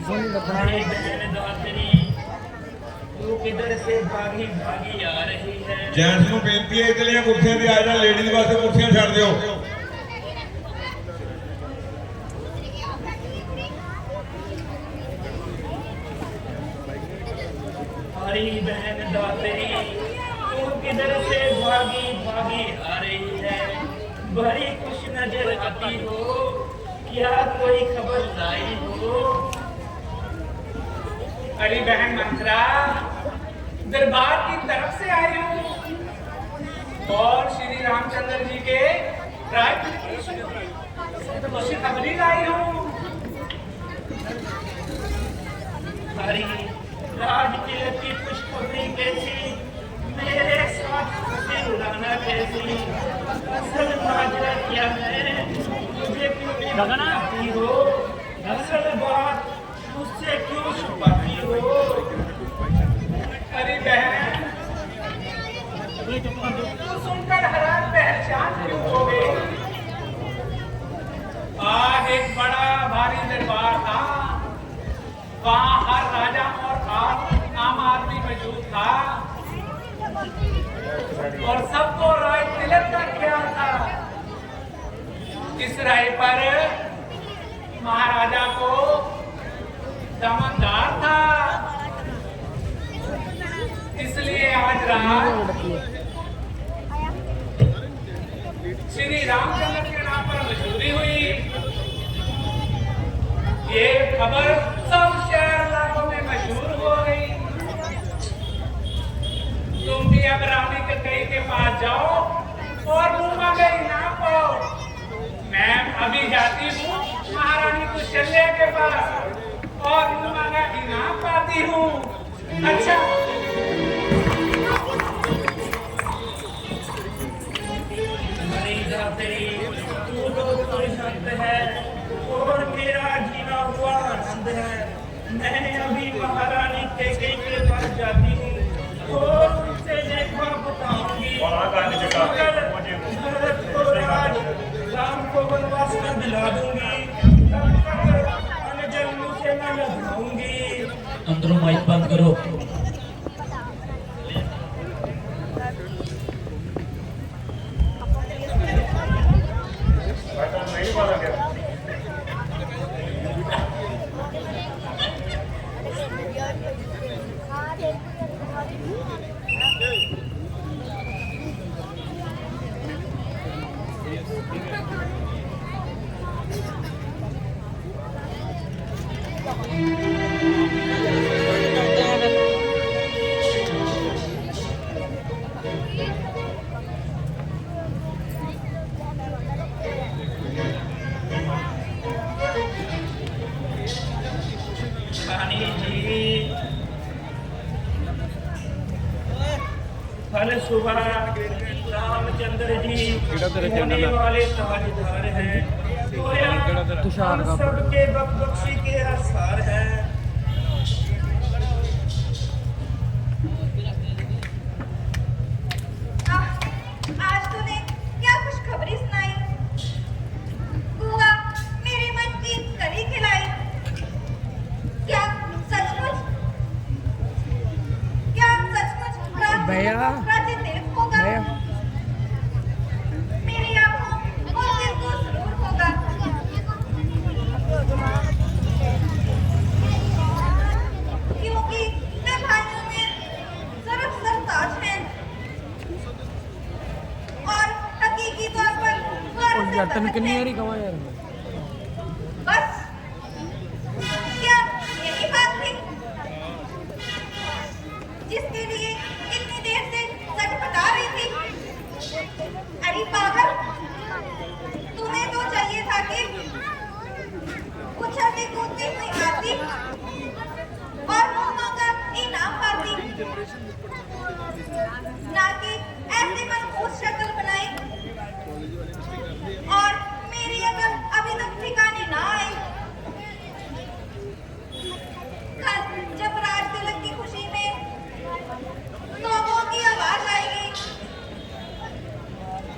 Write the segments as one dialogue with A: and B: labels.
A: हमारी बहन दातरी तू किधर से भागी भागी आ रही है।
B: जेंट्स ਨੂੰ ਬੇਨਤੀ ਹੈ ਇਧਰਲੀਆਂ ਕੁਰਸੀਆਂ ਤੇ ਆ ਜਾਣ, ਲੇਡੀਜ਼ ਵਾਸਤੇ ਕੁਰਸੀਆਂ ਛੱਡ ਦਿਓ।
A: हमारी बहन दातरी तू किधर से भागी भागी आ रही है। बड़ी खुश नजर आती हो, क्या कोई खबर लाई हो।
C: अरे बहन मंत्रा, दरबार की तरफ से आई हूँ और श्री रामचंद्र जी के राज्य की खुशखबरी लाई हूँ।
A: हरी राज तिलक की खुशखबरी कैसी, मेरे साथ खुशी उड़ाना कैसी। असल माजरा क्या है, मुझे क्यों बताती हो। असल बात मुझसे क्यों छुपाती हो।
C: अरे बहन, तू सुनकर हैरान पहचान क्यों हो गई। आज एक बड़ा भारी दरबार था, वहाँ हर राजा और आम आदमी मौजूद था और सबको राय तिलक का ख्याल था। इस राय पर महाराजा को दमनदार था, इसलिए आज रात श्री रामचंद्र के नाम पर मजबूरी हुई। ये खबर सब शहर इलाकों में मशहूर हो गई। तुम भी अब रानी कई के पास जाओ और मुंह मांगे इनाम पाओ। मैं अभी जाती हूँ महारानी कुशल्या के पास और मुंह मांगा इनाम पाती हूँ। अच्छा,
A: तू तो खुशनसीब है और मेरा जीना हुआ आनंद है। मैं अभी महारानी के पास जाती हूँ और उनसे ये बात बताऊंगी। भरत को राज, राम को वनवास में दिला दूंगी। जन्म से मैं लगाऊंगी। अंदरों माइक बंद करो। कल सुबह रामचंद्र जी होने वाले ताजदार हैं। तुषार सबके बख्शी के आसार हैं।
D: आज तूने क्या खुशखबरी सुनाई। बुआ मेरे मन की कली खिलाई। क्या सचमुच राज्य तिलक होगा। मेरी आंखों और दिल को जरूर होगा। क्योंकि मैं भाइयों में सिर्फ सरताज हैं और हकीकी तौर पर बस क्या यही बात थी जिसके लिए इतनी देर से सच बता रही थी। अरे पागल, तुम्हें तो चाहिए था कि उछलती कूदती हुई आती और मुंह मांगा इनाम पाती, ना कि ऐसी मनहूस शक्ल बनाई और मेरी अकल अभी तक ठिकाने ना आई। कल जब राज तिलक की खुशी में तोपों की आवाज आएगी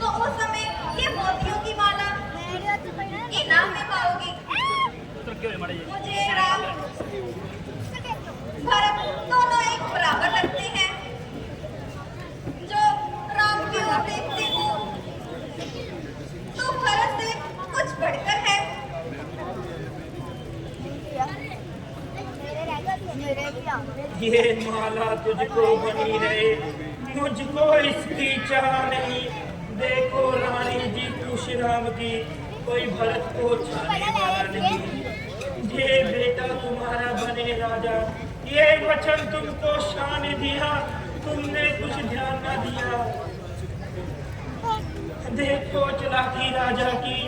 D: तो उस समय ये मोतियों की माला इनाम में पाओगी। मुझे राम
A: ये माला तुझको बनी रहे, मुझको इसकी चाह नहीं। देखो रानी जी खुश राम की, कोई भरत को छाने वाला नहीं। ये बेटा तुम्हारा बने राजा, ये वचन तुमको शान दिया, तुमने कुछ ध्यान न दिया। देखो चलाकी राजा की,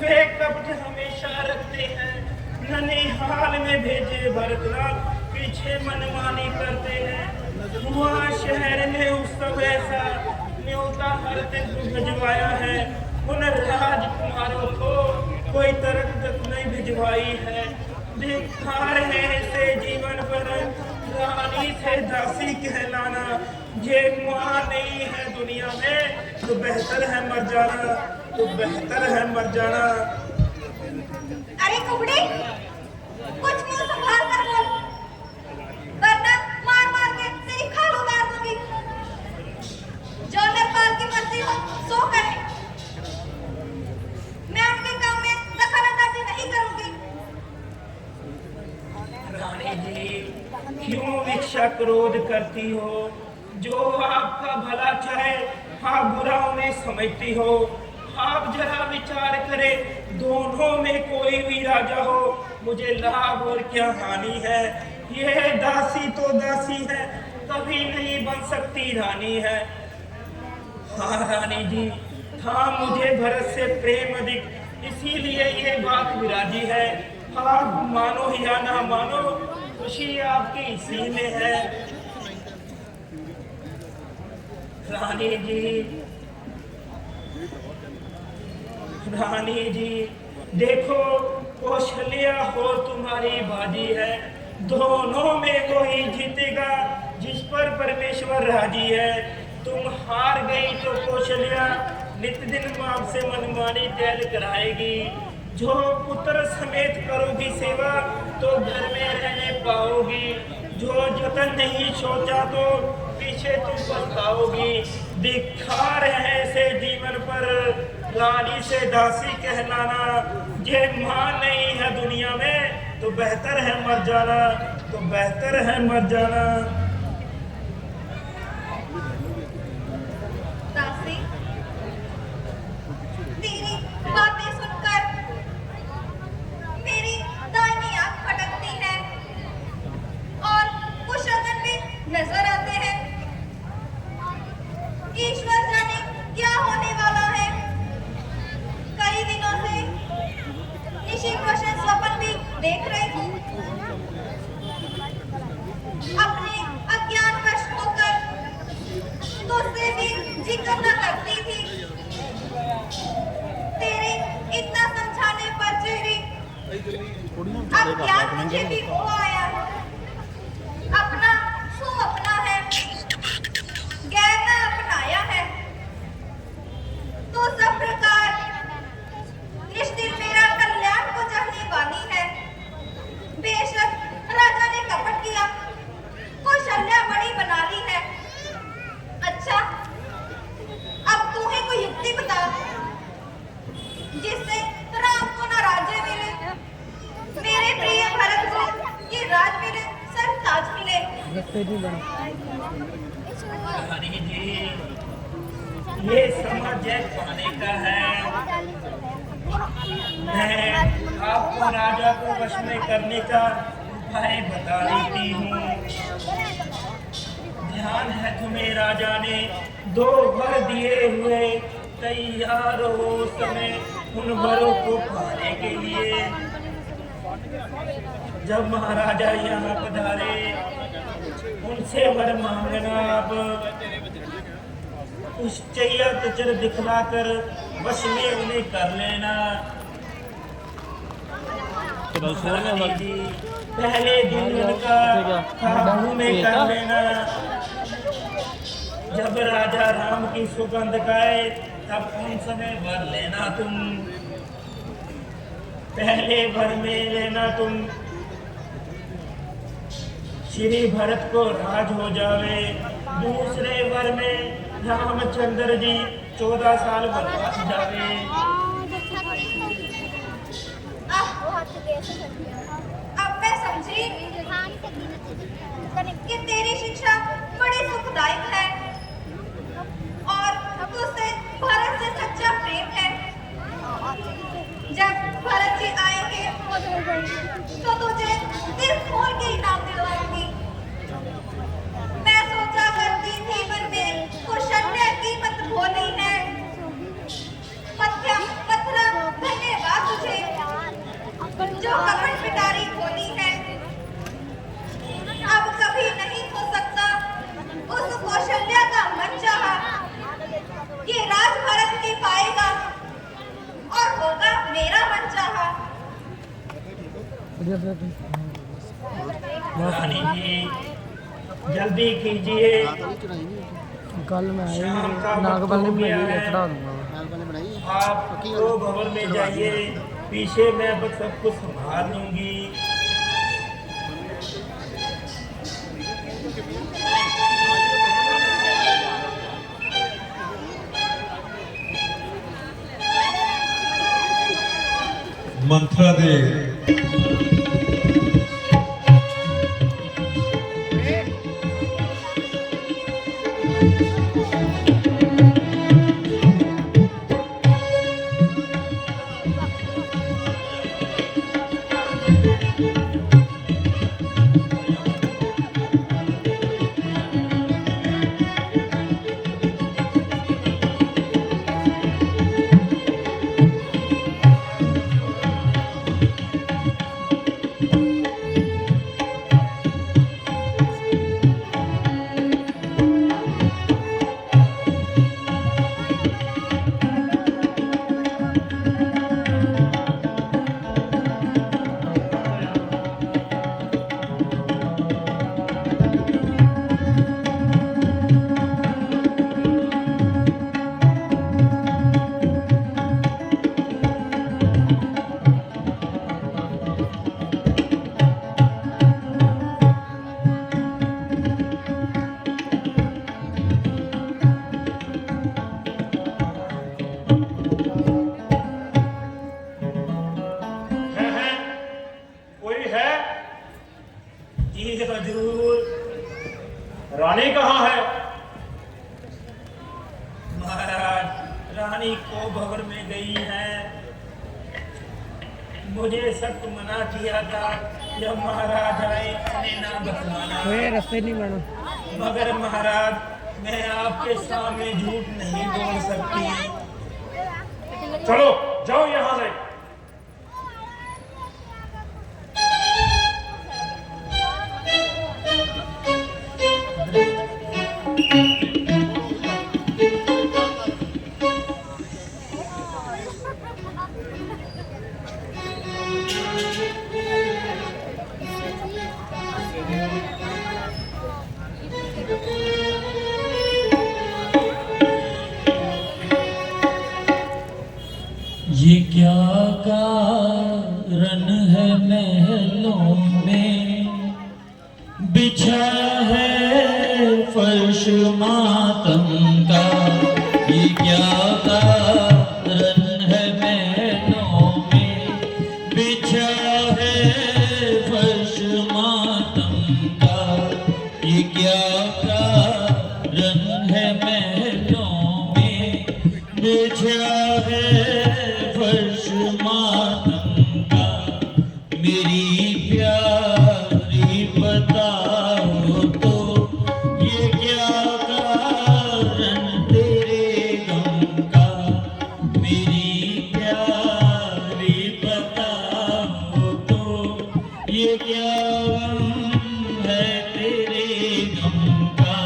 A: वे कपट हमेशा रखते हैं। ननिहाल में भेजे भरतलाल, पीछे मनमानी करते हैं। वहाँ शहर में उत्सव ऐसा न्योता हर दिन भिजवाया है। उन राजकुमारों को कोई तरक नहीं भिजवाई है। दिखा रहे से जीवन पर रानी से दासी कहलाना। ये माँ नहीं है दुनिया में तो बेहतर है मर जाना, तो बेहतर है मर जाना।
D: अरे कुबड़े, कुछ मुंह संभाल कर बोल, वरना मार मार के तेरी खाल उतार दूंगी। जो नरपाल की मर्जी हो सो करे, मैं उनके काम में दखलंदाजी नहीं करूंगी।
A: रानी जी, क्यों भिक्षा क्रोध करती हो? जो आपका भला चाहे आप बुरा उन्हें समझती हो। आप जरा विचार करें, दोनों में कोई भी राजा हो, मुझे लाभ और क्या हानि है। यह दासी तो दासी है, कभी नहीं बन सकती रानी है। हाँ रानी जी, हाँ मुझे भरत से प्रेम अधिक, इसीलिए ये बात विराजी है। आप मानो या ना मानो, खुशी आपकी इसी में है। रानी जी, रानी जी, देखो कौशल्या हो तुम्हारी बाजी है। दोनों में वही जीतेगा जिस पर परमेश्वर राजी है। तुम हार गई तो कौशल्या नित दिन आपसे मनमानी टहल कराएगी। जो पुत्र समेत करोगी सेवा तो घर में रहने पाओगी। जो जतन नहीं सोचा तो पीछे तुम पछताओगी। दिखा रहे से जीवन पर रानी से दासी कहलाना। ये मां नहीं है दुनिया में तो बेहतर है मर जाना, तो बेहतर है मर जाना।
D: दासी, तेरी बातें सुनकर मेरी दाहिनी आंख फटकती है और कुछ अगन भी नजर आते हैं। ईश्वर जाने क्या होने वाला है। कई दिनों से निशी रोशन स्वप्न भी देख रही हूँ। अपने अज्ञानवश होकर तुझसे भी जिक्र न करती थी। तेरे इतना समझाने पर चेहरे अब ज्ञान मुझे भी हो आया। अपना सो अपना है, गैर न अपनाया है। तो सब प्रकार इस दिन मेरा कल्याण को चाहने वाली है। बेशक राजा ने कपट किया, कौशल्या बड़ी बना ली है। अच्छा, अब तू ही कोई युक्ति बता जिससे राम को न राज्य मिले, मेरे प्रिय भरत को ये राज मिले, सर ताज मिले।
A: रानी जी, ये समय जय पाने का है। मैं आपको राजा को वश में करने का उपाय बता देती हूँ। ध्यान है तुम्हें राजा ने 2 वर दिए हुए, तैयार हो समय उन वरों को पाने के लिए। जब महाराजा यहाँ पधारे उनसे वर मांगना। अब उस चर दिखलाकर वश में उन्हें कर लेना। रानी जी, पहले दिन उनका काबू में कर लेना। जब राजा राम की सुगंध गाए तब उन समय वर लेना तुम। पहले वर में लेना तुम, श्री भरत को राज हो जावे। दूसरे वर में रामचंद्र जी 14 साल वनवास जावे।
D: अब मैं समझी कि तेरी शिक्षा बड़ी सुखदायक है और तुझसे भरत से सच्चा प्रेम है। जब भरत जी आएंगे तो तुझे दिल खोल के इनाम दिलवाऊंगी। मैं सोचा करती थी मन में कौशल्या की मत भोली है। पत्थरा धन्यवाद तुझे जो कपट पिटारी खोली है। अब कभी नहीं हो सकता उस कौशल्या का मन चाहा। ये राज भरत ही पाएगा और होगा मेरा मन चाहा।
A: रानी जी जल्दी कीजिए,
E: कल मैं
A: शाम का
E: नागबल ने
A: वक्त हो गया है।
E: चढ़ा दूंगा।
A: आप तो भवन में जाइए, पीछे मैं बस सब कुछ संभाल लूंगी।
B: मंत्रा दे
A: रानी कहाँ है? महाराज, रानी को भवन में गई है। मुझे सख्त मना किया था जब महाराज आए उन्हें ना बतलाना।
E: रास्ते नहीं बना।
A: मगर महाराज मैं आपके सामने झूठ नहीं बोल सकती। चलो जाओ यहाँ से।
F: ये क्या कारण है महलों में बिछा है फर्श मातम का। ये क्या कारण है महलों में बिछा है फर्श मातम का। ये क्या कारण है महलों में बिछा है फर्श मातम का। मेरी प्यारी बताओ तो ये क्या कारण तेरे गम का। मेरी प्यारी बताओ तो ये क्या गम है तेरे गम का।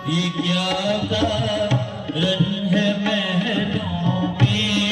F: ये क्या कारण है महलों में।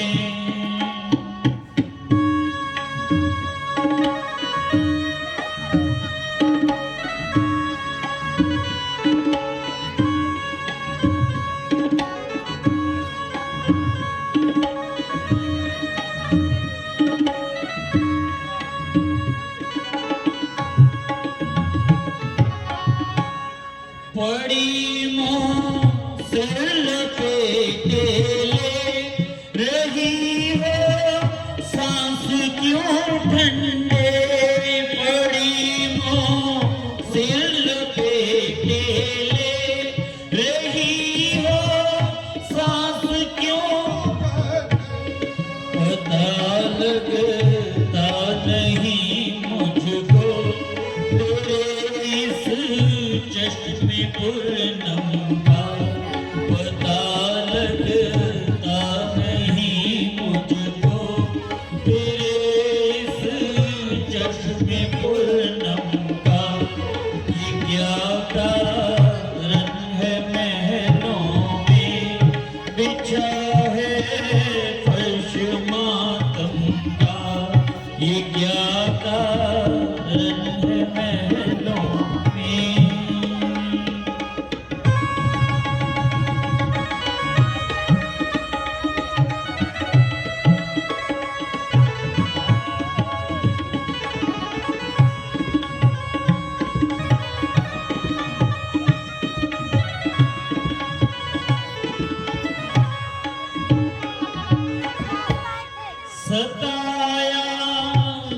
F: सताया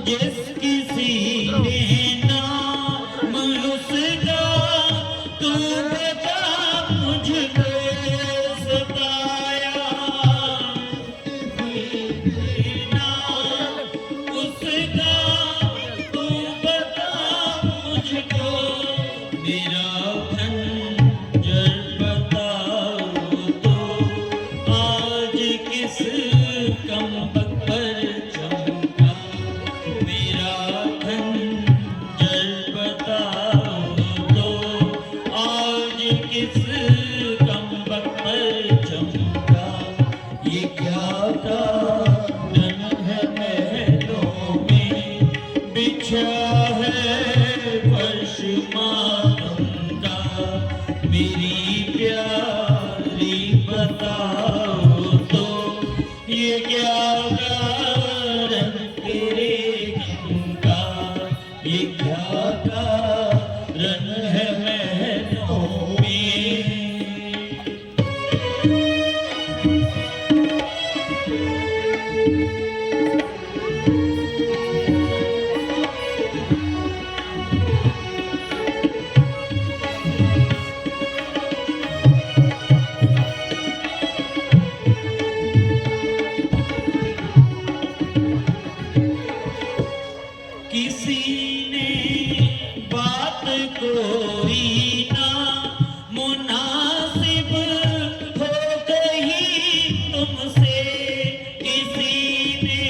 F: जिस किसी ने नाम उसका, तू बता मुझको सताया नाम उसका, तू बता मुझको मेरा खंजर बताओ तो आज किस कमबख्त पर चमका, मेरा खंजर बताओ तो आज किस कमबख्त पर चमका। ये क्या कारण है महलों में बिछा है फर्श मातम का, मेरी प्यारी बताओ तो ये क्या कारण तेरे गम का, ये क्या कारण है महलों में। किसी ने बात कोई ना मुनासिब हो गई तुमसे, किसी ने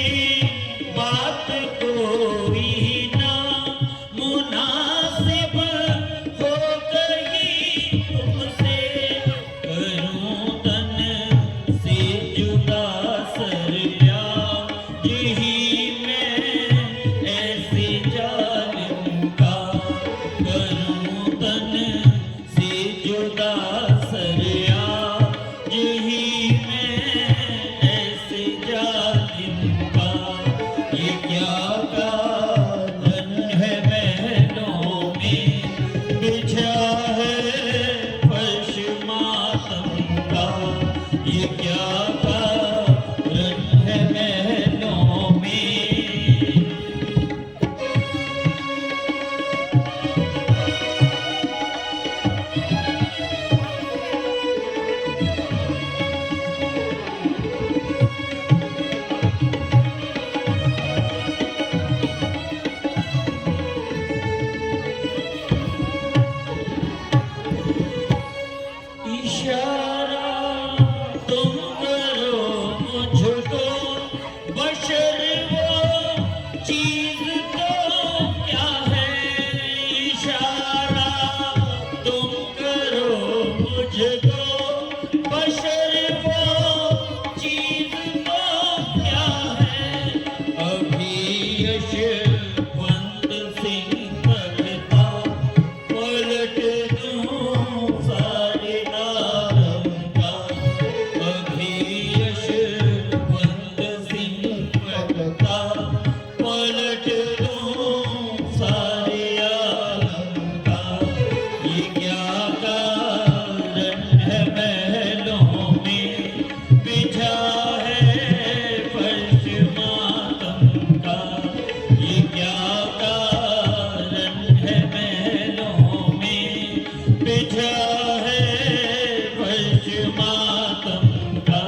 F: बात कोई ना मुनासिब हो गई तुमसे, करूं तन से जुदा सरया यही मैं ऐसे जालिम का, करूं तन से जुदा सरया यही मैं ऐसे जालिम का। ये क्या कारण है महलों में बिछा है फर्श मातम का, ये क्या कारण है महलों में। इशारा तुम करो मुझको, बशर वो चीज तो क्या है, इशारा तुम करो मुझको, बशर वो चीज तो क्या है, अभी यशवंत सिंह करता पलट दूं सारे आलम का, अभी यशवंत सिंह करता पलट दूं सारे आलम का। ये क्या कारण है महलों में बिछा है फर्श मातम का, ये क्या कारण है महलों में बिछा है फर्श मातम का।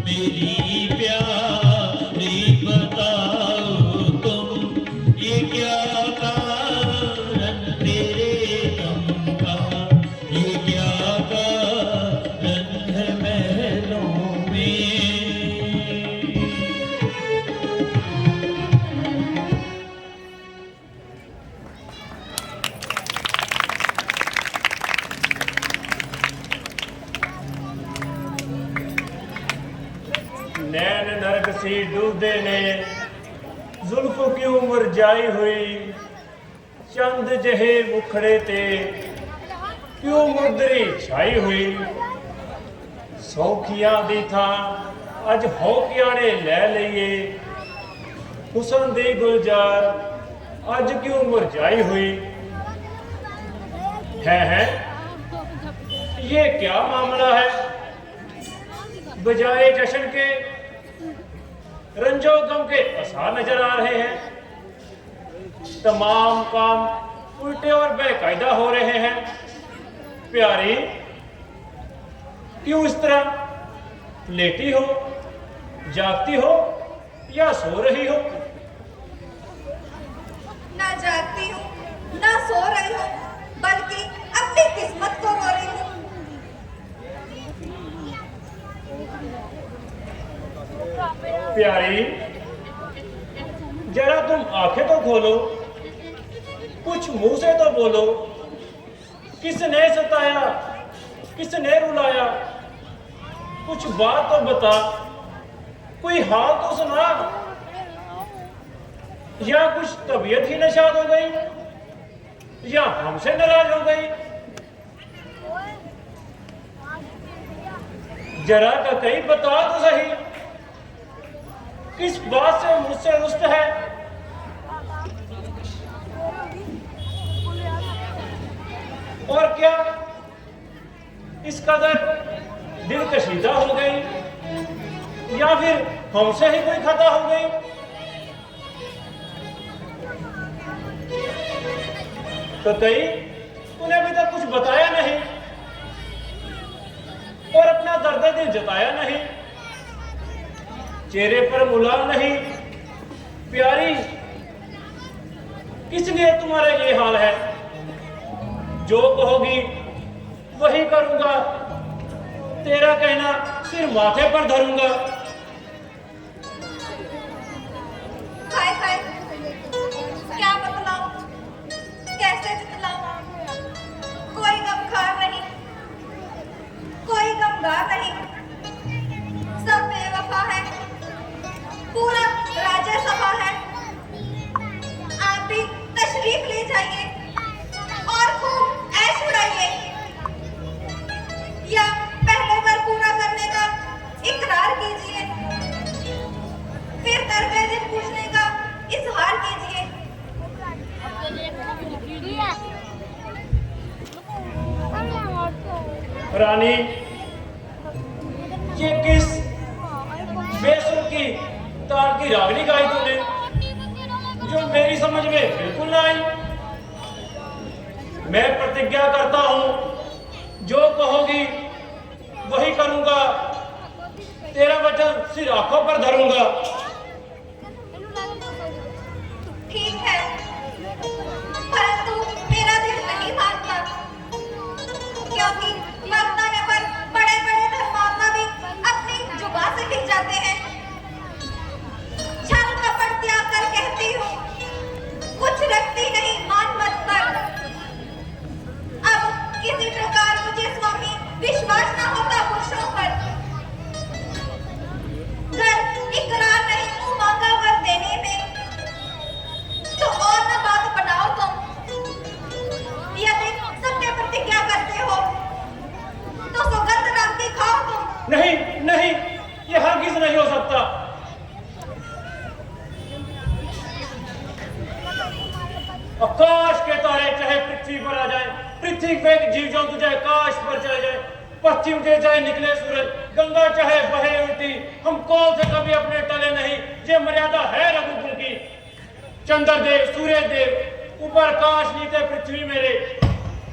F: मेरी प्यारी बताओ तुम ये क्या कारण तेरे गम का, ये क्या कारण है महलों में।
A: नैन नरक सी डूबते ने, जुल्फ क्यों मुरझाई हुई, चंद जहे मुखड़े ते क्यों मुदरी छाई हुई, सौखियां दी थां अज हौकियाने लै लईए, हुसन दी गुलजार अज क्यों मुरझाई हुई है। ये क्या मामला है, बजाय जश्न के
G: रंजो गम के आसार नजर आ रहे हैं। तमाम काम उल्टे और बेकायदा हो रहे हैं। प्यारी, क्यों इस तरह लेटी हो, जागती हो या सो रही हो?
D: ना जागती हूँ, ना सो रही हूँ, बल्कि अपनी किस्मत को रो रही हूँ।
G: प्यारी, जरा तुम आंखें तो खोलो, कुछ मुंह से तो बोलो। किसने सताया, किसने रुलाया? कुछ बात तो बता, कोई हाल तो सुना। या कुछ तबीयत ही नशाद हो गई, या हमसे नाराज हो गई? जरा का कहीं बता तो सही, किस बात से मुझसे रुष्ट है? और क्या इस कदर दिल कशीदा हो गई, या फिर हमसे ही कोई खता हो गई? तो कहीं तूने अभी तक कुछ बताया नहीं और अपना दर्द दिल जताया नहीं, चेहरे पर मुलाल नहीं। प्यारी, किस लिए तुम्हारा ये हाल है? जो कहोगी वही करूंगा, तेरा कहना सिर माथे पर धरूंगा।
D: हाय हाय, क्या बतलाऊं, कैसे जितलाऊं? कोई गमखार नहीं, कोई गमगार नहीं, सब बेवफा है, पूरा राज्य सभा है। आप भी तशरीफ ले जाइए और खूब ऐश उड़ाइए, या पहले बार पूरा करने का इकरार कीजिए, फिर दरवे दिन पूछने का इजहार कीजिए।
G: रानी, ये किस बेसुर की तार की रागनी गाई तूने, जो मेरी समझ में बिल्कुल ना आई? मैं प्रतिज्ञा करता हूं, जो कहोगी वही करूंगा, तेरा वचन सिर आंखों पर धरूंगा।
D: ठीक है, परंतु मेरा दिल नहीं मानता, क्योंकि वक्त आने पर बड़े-बड़े धर्मात्मा भी अपनी जुबान से खिंच जाते हैं। छल कपट त्याग कर कहती हूँ, कुछ रखती नहीं मान मत पर। अब किसी प्रकार मुझे स्वामी विश्वास न होता पुरुषों पर। घर इकरार नहीं मुंह मांगा वर देने में, तो और न बात बनाओ तुम। यदि सत्य प्रतिज्ञा करते हो तो सुगंध राम की खाओ तुम।
G: नहीं नहीं, ये हरगिज नहीं हो सकता। आकाश के तारे चाहे पृथ्वी पर आ जाए, पृथ्वी पे जीव जंतु चाहे आकाश पर चले जाए, पश्चिम से चाहे निकले सूरज, गंगा चाहे बहे उल्टी, हम कौन से कभी अपने टले नहीं। ये मर्यादा है रघुकुल की। चंद्रदेव, सूर्य देव, ऊपर आकाश नीचे पृथ्वी मेरे,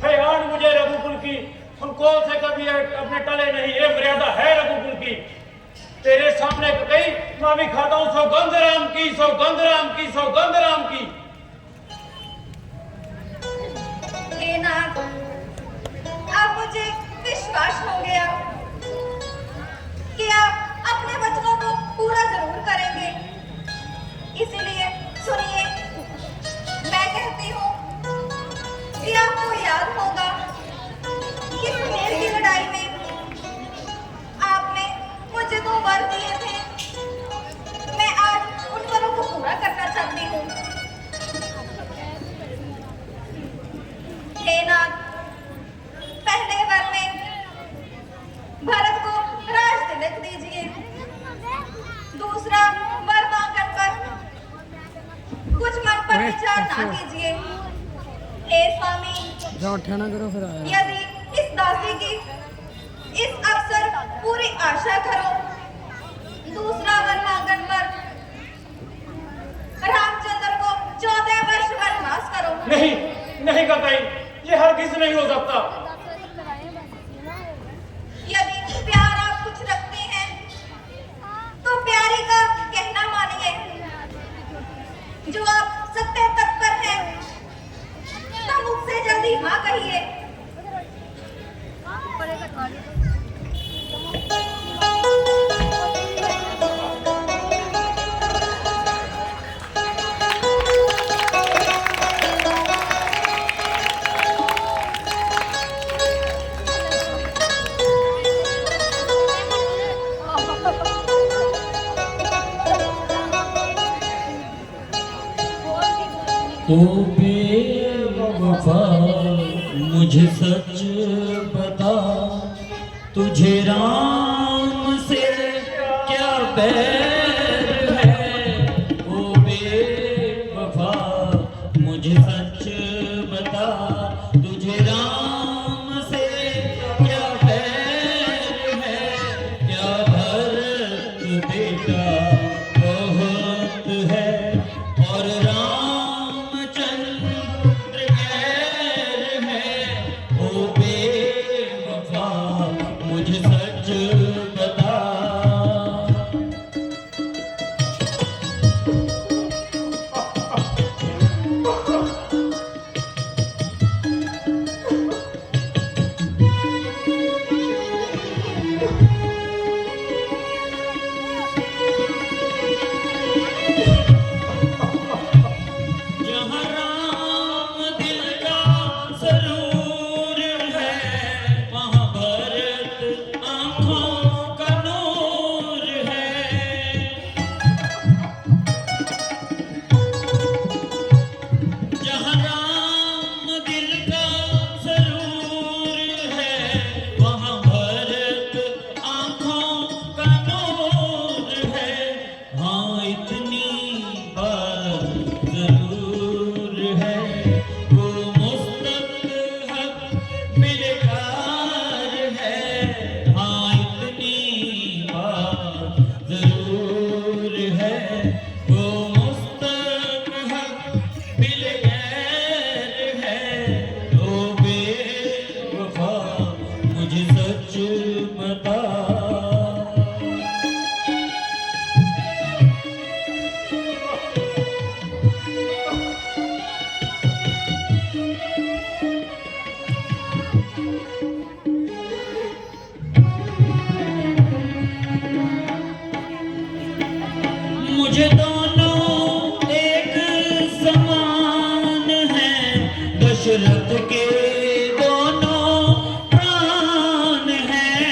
G: है आन मुझे रघुकुल की। हम कौन से कभी अपने टले नहीं, ये मर्यादा है रघुकुल की। तेरे सामने कई मैं भी खाता हूं, सौगंध राम की, सौगंध राम की, सौगंध राम की।
D: हे नाथ, अब मुझे विश्वास हो गया कि आप अपने वचनों को पूरा जरूर करेंगे। इसीलिए सुनिए, मैं कहती हूँ कि आपको याद होगा कि सुमेर की लड़ाई में आपने मुझे 2 वर दिए थे। मैं आज उन वरों को पूरा करना चाहती हूँ। हे नाथ, पहले वर में भरत को राज तिलक दीजिए। दूसरा वर मांगन पर कुछ मन पर विचार ना कीजिए। हे स्वामी,
E: जाओ ठहना करो फिर आया।
D: यदि इस दासी की इस अवसर पूरी आशा करो, दूसरा वर मांगन पर
G: नहीं हो सकता।
D: यदि प्यार आप कुछ रखते हैं तो प्यारी का कहना मानिए। जो आप सत्य तत्पर हैं तो मुझसे जल्दी हाँ कहिए।
F: ओ बेवफा मुझे सच बता, तुझे राम से क्या बैर है। ओ बेवफा मुझे सच बता, तुझे राम से क्या बैर है। क्या भरत बेटा बहुत है और रामचंद्र गैर है। ओ बेवफा मुझे सच बता। जहाँ राम दिल का सरूर है, वहाँ भरत आँखों का नूर है। जहाँ राम दिल का सरूर है, वहाँ भरत आँखों का नूर है। हाँ इतनी बात जरूर है, वो मुस्तक़बिल बेकार है। हाँ इतनी बात जरूर है, वो मुस्तक़बिल गैर है। ओ बेवफा मुझे सच बता। मुझे दोनों एक समान हैं, दशरथ के दोनों प्राण हैं।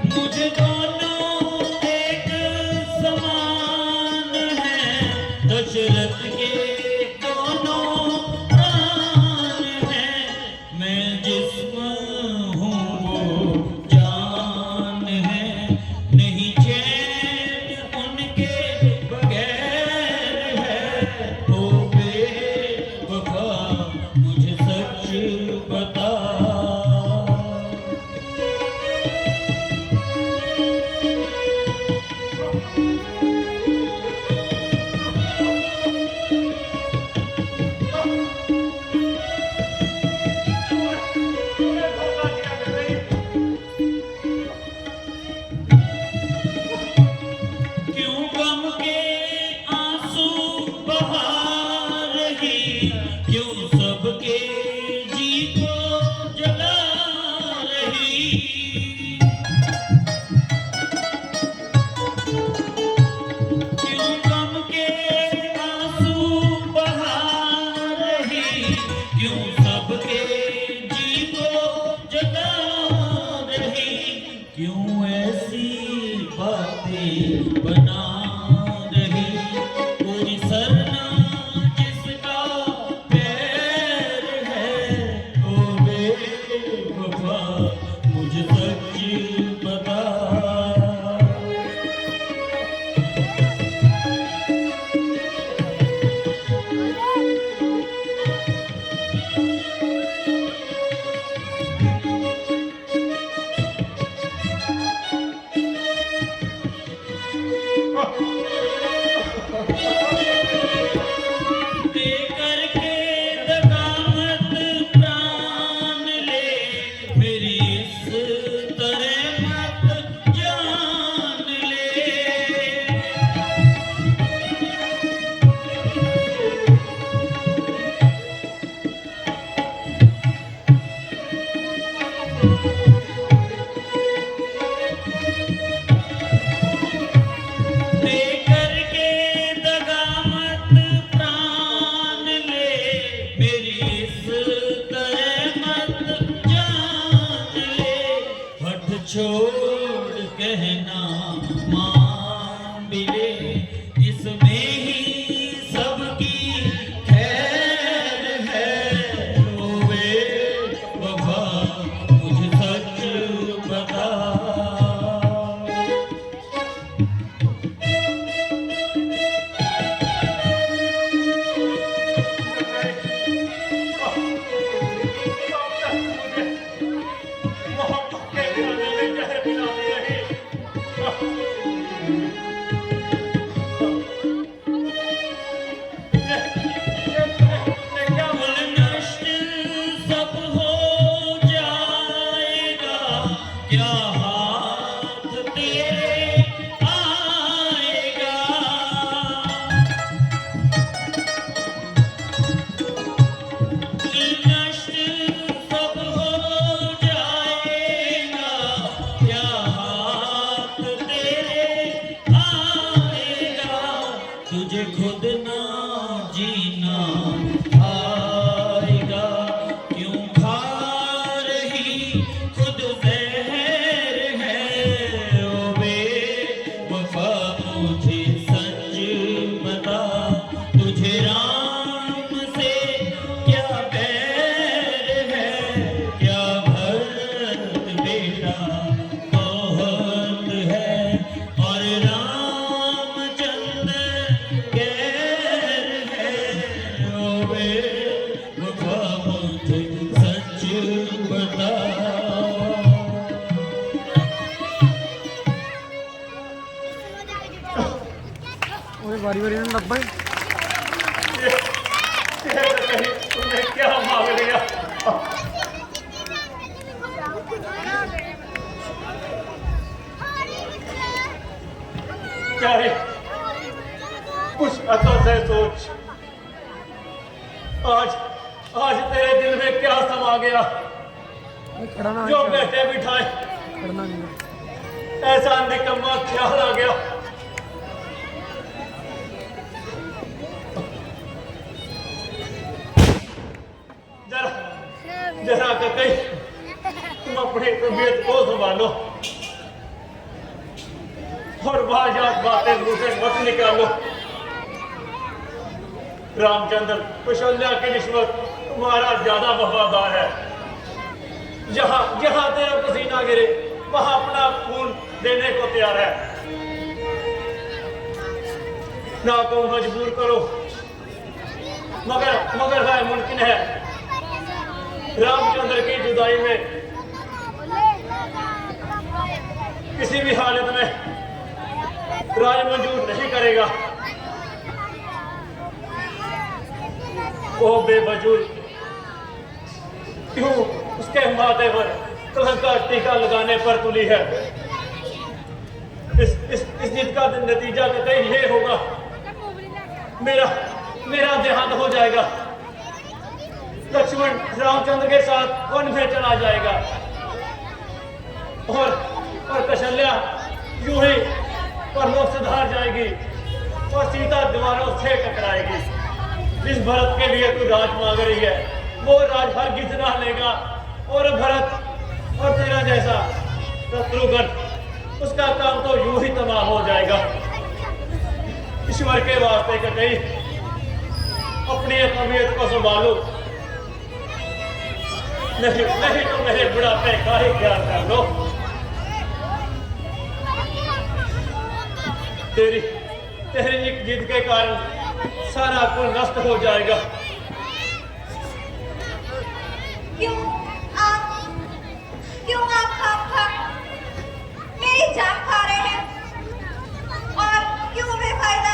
F: मुझे दोनों एक समान हैं, दशरथ के दोनों प्राण हैं। मैं जिस्म हूँ वो जान है, नहीं चैन उनके बगैर है। ओ बेवफा मुझे सच बता।
G: तूने धोखा
F: लेकर के दगा मत प्राण ले, मेरी इस तरह मत जान ले। हठ छोड़ कहना मान भी ले, इसमें ही सबकी खैर है। ओ बेवफा मुझे सच बता।
G: मोहब्बत के पिलाने में जहर पिलाती रही। ये क्या
F: कुल नष्ट सब हो जाएगा, क्या हाथ तेरे आएगा। कुल नष्ट सब हो जाएगा, क्या हाथ तेरे आएगा। तुझे खुद ना जीना आएगा, क्यों खा रही खुद जहर है। ओ बेवफा मुझे सच बता, तुझे राम से क्या बैर है। क्या भरत बेटा बहुत है, और रामचंद्र गैर है। ओ बेवफा मुझे सच बता।
E: ओए बारी बारी में लग भाई
G: कहीं तुमने क्या मांग लिया? क्या है? कुछ अकल से सोच। आज तेरे दिल में क्या समा गया
E: खड़ा ना
G: जो बैठे बिठाए
E: खड़ना नहीं है।
G: ऐसा निकम्मा ख्याल आ गया। जरा का कहीं तुम अपनी तबीयत को संभालो और वाहियात बातें मुंह से मत निकालो। रामचंद्र कौशल्या की निस्बत तुम्हारा ज्यादा वफादार है। जहां जहां तेरा पसीना गिरे वहां अपना खून देने को तैयार है। ना को मजबूर करो, मगर है मुमकिन है। रामचंद्र की जुदाई में किसी भी हालत में राज मंजूर नहीं करेगा। वो बेवजूद क्यों उसके माथे पर कलंक का टीका लगाने पर तुली है। इस जिद का नतीजा कतई ये होगा, मेरा देहांत हो जाएगा। लक्ष्मण रामचंद्र के साथ वन में चला जाएगा और कौशल्या यूं ही परलोक से धार जाएगी और सीता दीवारों से टकराएगी। जिस भरत के लिए तू राज मांग रही है वो राज हरगिज ना लेगा। और भरत और तेरा जैसा शत्रुघ्न, उसका काम तो यूं ही तबाह हो जाएगा। ईश्वर के वास्ते कहीं अपनी तबीयत को संभालो, नहीं तो मेरे बुढ़ापे का ही ख्याल कर लो। तेरी एक जिद के कारण सारा कुल नष्ट हो जाएगा।
D: क्यों आप खाम मेरी जान खा रहे हैं? और क्यों बेफायदा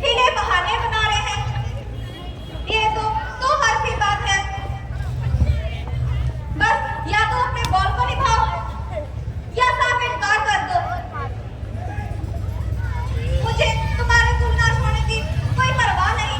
D: ढीले बहाने बना रहे हैं? ये तो हर सी बात है। बस या तो अपने बॉल को निभाओ या साफ इनकार कर दो। मुझे तुम्हारे कुल नाश होने की कोई परवाह नहीं।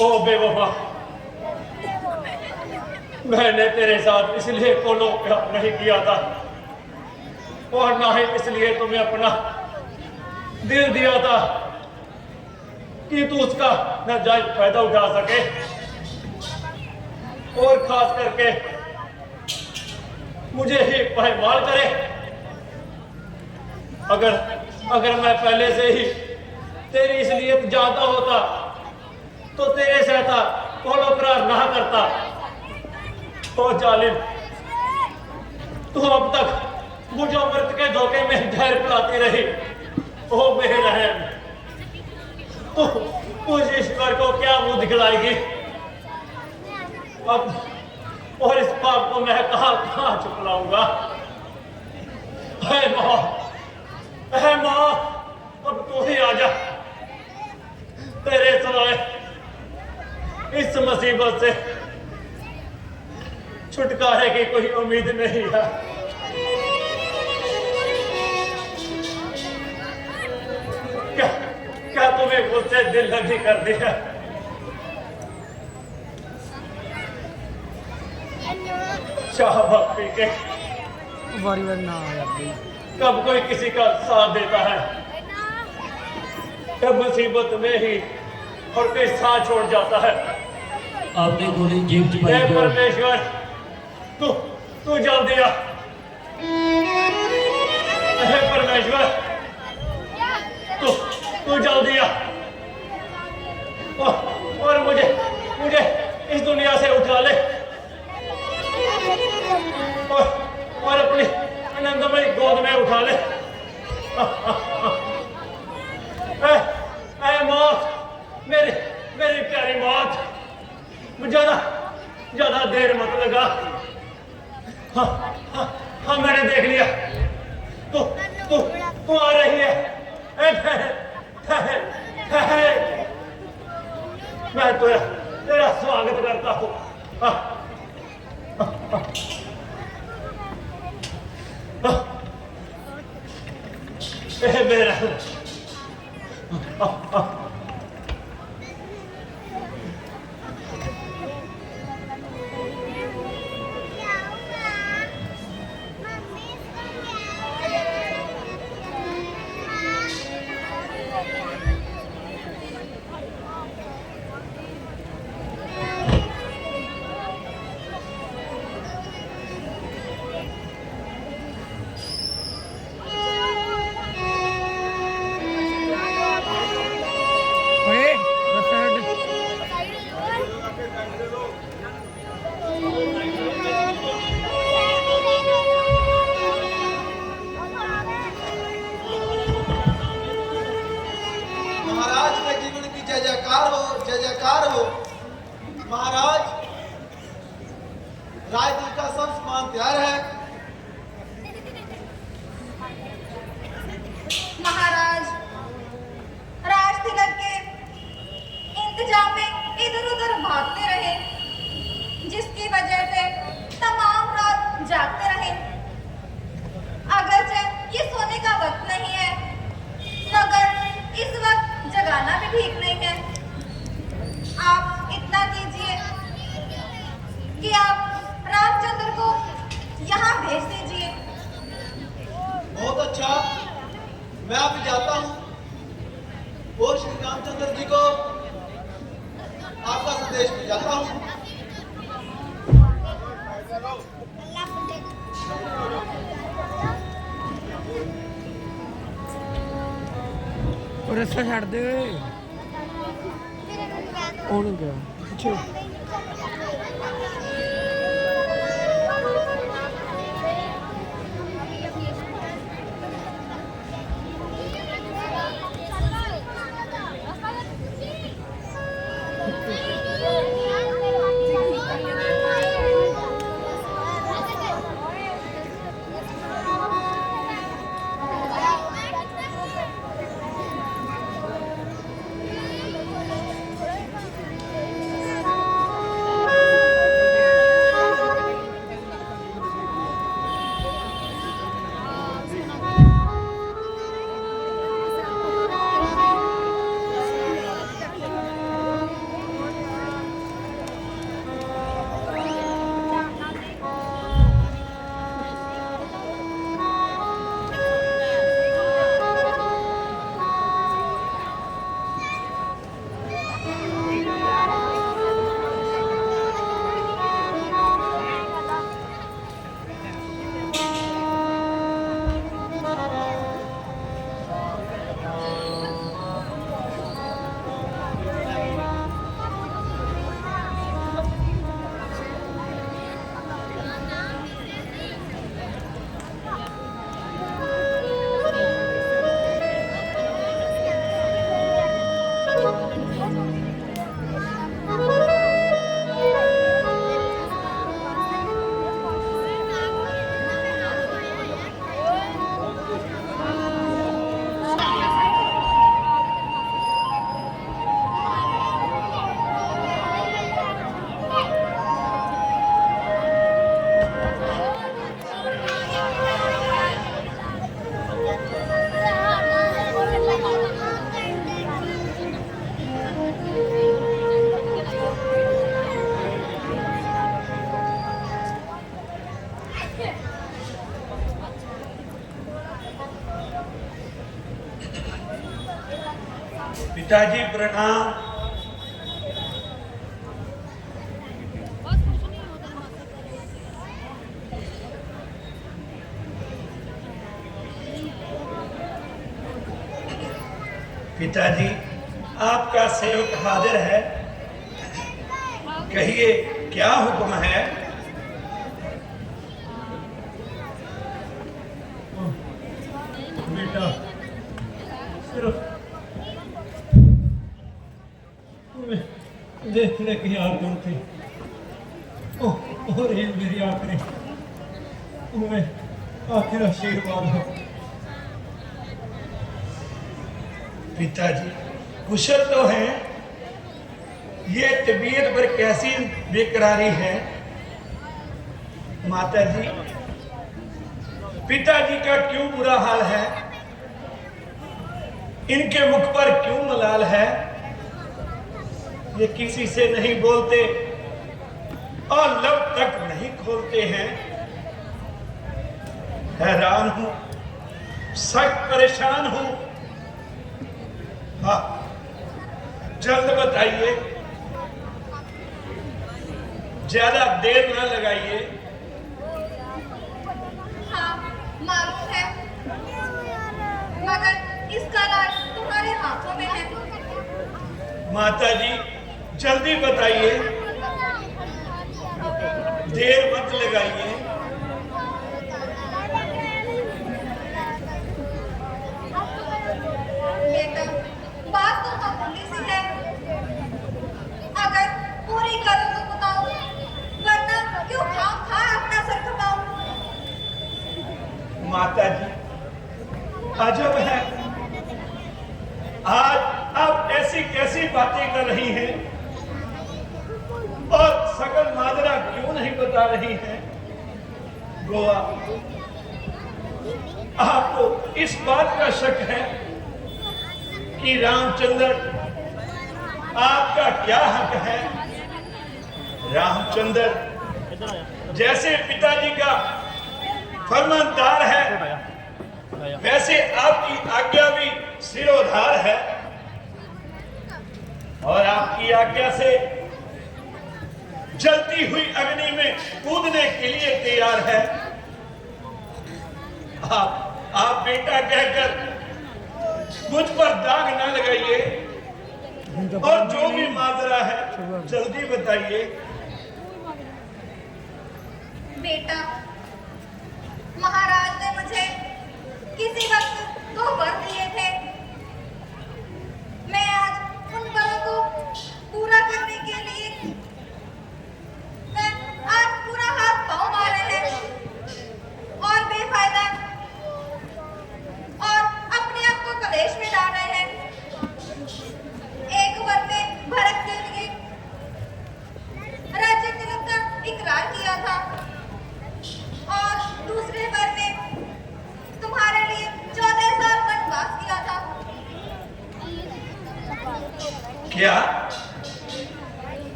G: ओ बेवफा, मैंने तेरे साथ इसलिए कोनो प्यार नहीं किया था और ना ही इसलिए तुम्हें अपना दिल दिया था कि तू उसका नाजायज फायदा उठा सके, और खास करके मुझे ही पायमाल करे। अगर मैं पहले से ही तेरी इसलिए जानता होता तो तेरे से था कोनो करार ना करता। ओ जालिम, तू अब तक मुझे अमृत के धोखे में जहर पिलाती रही। ओ बेरहम, तू उस ईश्वर को क्या मुंह दिखलाएगी अब, और इस पाप को मैं कहां छुपलाऊंगा। है माँ, अब तू ही आ जा। तेरे सिवाय इस मुसीबत से छुटकारे की कोई उम्मीद नहीं है। क्या तुम्हें मुझसे दिल लगी कर दिया? शाहबाग पी के
E: बारी बारी ना आ जाती।
G: कब कोई किसी का साथ देता है, कब मुसीबत में ही और कोई साथ छोड़ जाता है।
F: आपने गोली जेब च पाई
G: हे
F: तो
G: परमेश्वर, तू जल्दी आ। हे परमेश्वर, तू जल्दी आ और मुझे इस दुनिया से उठा ले और अपनी आनंदमय गोद में उठा ले। ऐ मौत, मेरी प्यारी मौत, ज्यादा देर मत लगा। हाँ, मैंने देख लिया, तू आ रही है। मैं तेरा स्वागत करता हूँ। मेरा
H: महाराज के जीवन की जय जयकार हो, जय जयकार हो। महाराज, राजदूत का सब सामान तैयार है।
D: महाराज, राज तिलक के इंतजाम में इधर उधर भागते रहे, जिसकी वजह से तमाम रात जागते रहे। अगरचे ये सोने का वक्त नहीं है, मगर इस वक्त जगाना भी ठीक नहीं है। आप इतना कीजिए कि आप रामचंद्र को यहाँ भेज दीजिए।
H: बहुत अच्छा, मैं अभी जाता हूँ और श्री रामचंद्र जी को आपका संदेश भेजाता हूँ।
E: और रस्ता छाड़ दे। ਉਹਨੂੰ ਕਿਹਾ ਪਿੱਛੇ
B: पिताजी प्रणाम। पिताजी आपका सेवक हाजिर है, कहिए क्या हुक्म है?
G: बेटा सिर्फ तुम्हें देखने की आदत थी और ये मेरी आखिरी तुम्हें आखिर आशीर्वाद हो।
B: पिताजी कुशल तो हैं, ये तबीयत पर कैसी बेकरारी है? माता जी पिताजी का क्यों बुरा हाल है? इनके मुख पर क्यों मलाल है? ये किसी से नहीं बोलते और लब तक नहीं खोलते हैं। हैरान हूं, सख्त परेशान हूं। हाँ, जल्द बताइए, ज्यादा देर ना लगाइए।
D: हाँ, मालूम है, मगर इसका राज तुम्हारे हाथों में है।
B: माता जी जल्दी बताइए, देर मत लगाइए।
D: बेटा, बात तो मामूली सी है, अगर पूरी करो तो बताओ, वरना क्यों खा अपना सर खपाओ।
B: माता जी अजब है, आज आप ऐसी कैसी बातें कर रही हैं और सकल माजरा क्यों नहीं बता रही हैं? गोवा, आपको इस बात का शक है कि रामचंद्र आपका क्या हक है? रामचंद्र जैसे पिताजी का फरमानदार है, वैसे आपकी आज्ञा भी सिरोधार है और आपकी आज्ञा से जलती हुई अग्नि में कूदने के लिए तैयार है। आप बेटा कहकर मुझ पर दाग ना लगाइए और जो भी माजरा है जल्दी बताइए।
D: बेटा, महाराज ने मुझे किसी वक्त 2 वर दिए थे। मैं आज उन वरों को पूरा करने के लिए मैं आज पूरा हाथ पांव मारे हैं और बेफायदा और अपने आप को कलेश में डाल रहे हैं। एक वर में भरत के लिए राज्य तिलक का इकरार किया था और दूसरे वर में तुम्हारे लिए 14 साल वनवास किया था।
B: क्या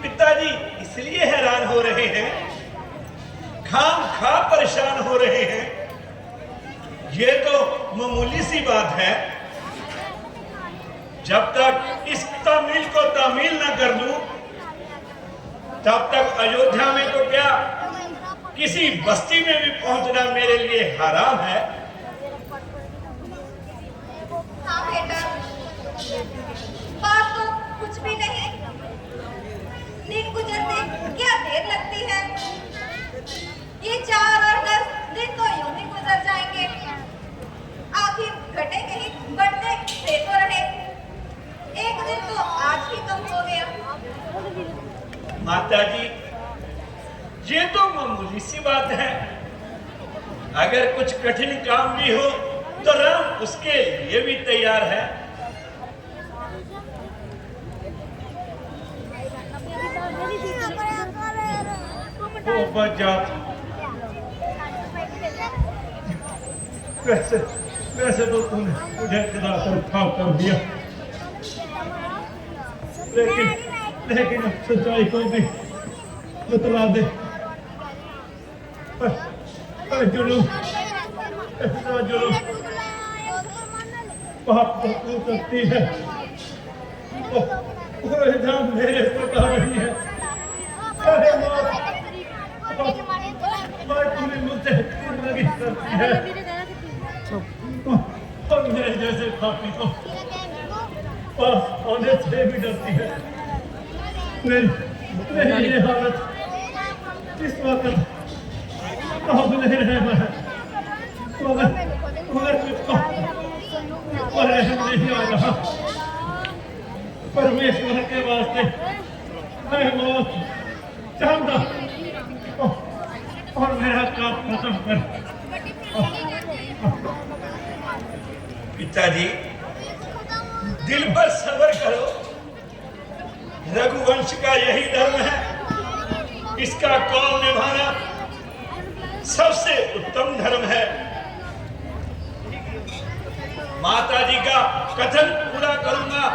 B: पिताजी इसलिए हैरान हो रहे हैं, खाम खा परेशान हो रहे हैं? ये तो मामूली सी बात है। जब तक इस तामील को तामील ना कर दूं, तब तक अयोध्या में तो क्या किसी बस्ती में भी पहुंचना मेरे लिए हराम है।
D: हाँ बेटा, बात तो कुछ भी नहीं, दिन गुजरते क्या देर लगती है। ये 4 और 10 दिन तो यूं ही गुजर जाएंगे। आखिर घटे कहीं बढ़ते से तो रहे, एक दिन तो आज ही कम हो गया।
B: माता जी ये तो मामूली सी बात है। अगर कुछ कठिन काम भी हो तो राम उसके लिए भी तैयार है। ओ बच्चा, वैसे तो तूने मुझे खिलाकर खा कर दिया, लेकिन अब सच्चाई को भी बतला दे। जुलूम पाप तो तू करती है, वो इधर मेरे पता नहीं है। अरे माँ, माँ तूने मुझसे लगी करती है और मेरे जैसे पापी को पास आने से भी डरती है। मेरी ये हालत इस वक्त काबिल रहम है, मगर मुझको रहम नहीं आ रहा। परमेश्वर के वास्ते मैं मौत चाहता और मेरा काम खत्म कर। पिताजी, दिल पर सब्र करो। रघुवंश का यही धर्म है, इसका कौल निभाना सबसे उत्तम धर्म है। माता जी का कथन पूरा करूंगा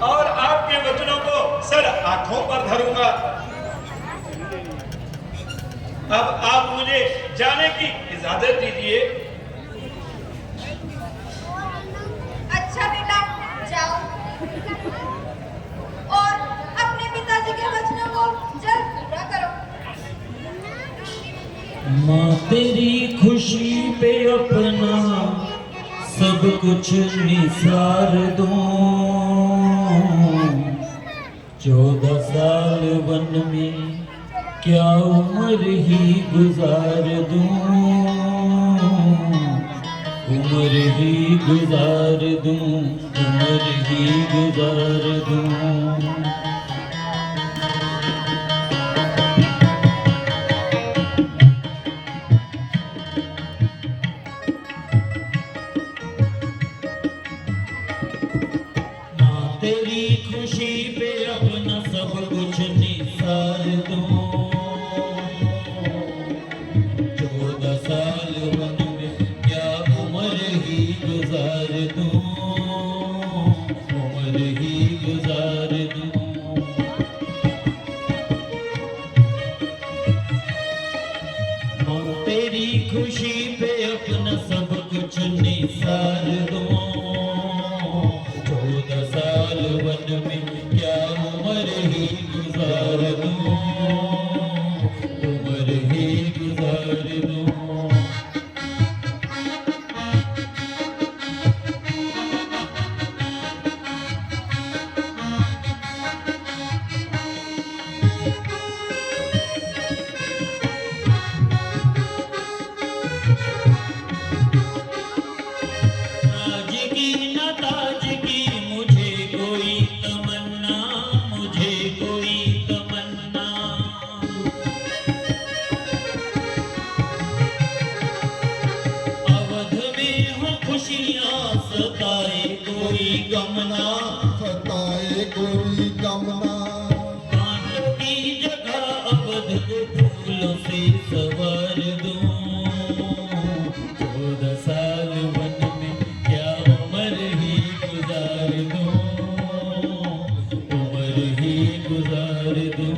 B: और आपके वचनों को सर आंखों पर धरूंगा। अब आप मुझे जाने की इजाजत दीजिए।
D: अच्छा बेटा, जाओ और अपने पिताजी के वचनों को जल्द पूरा करो।
F: माँ तेरी खुशी पे अपना सब कुछ निसार दूं। 14 साल वन में क्या उम्र ही गुजार दूं, उम्र ही गुजार दूं, उम्र ही गुजार दूं। तेरी खुशी पे अपना सब कुछ निसार दूं। 14 साल वन में क्या उम्र ही गुजार दूं, उम्र ही गुजार दूं। तेरी खुशी पे अपना सब कुछ निसार दूं। 14 साल वन में क्या उम्र ही गुजार दूं, उम्र ही गुजार दूं। राज की न ताज की मुझे कोई तमन्ना, मुझे कोई तमन्ना। अवध में हो खुशियाँ सताए कोई गमना,
H: सताए कोई गमना।
F: कांटों की जगह अवध को फूलों से सवार दूं। 14 साल वन में क्या उम्र ही गुजार दूं, उम्र ही गुजार दूं।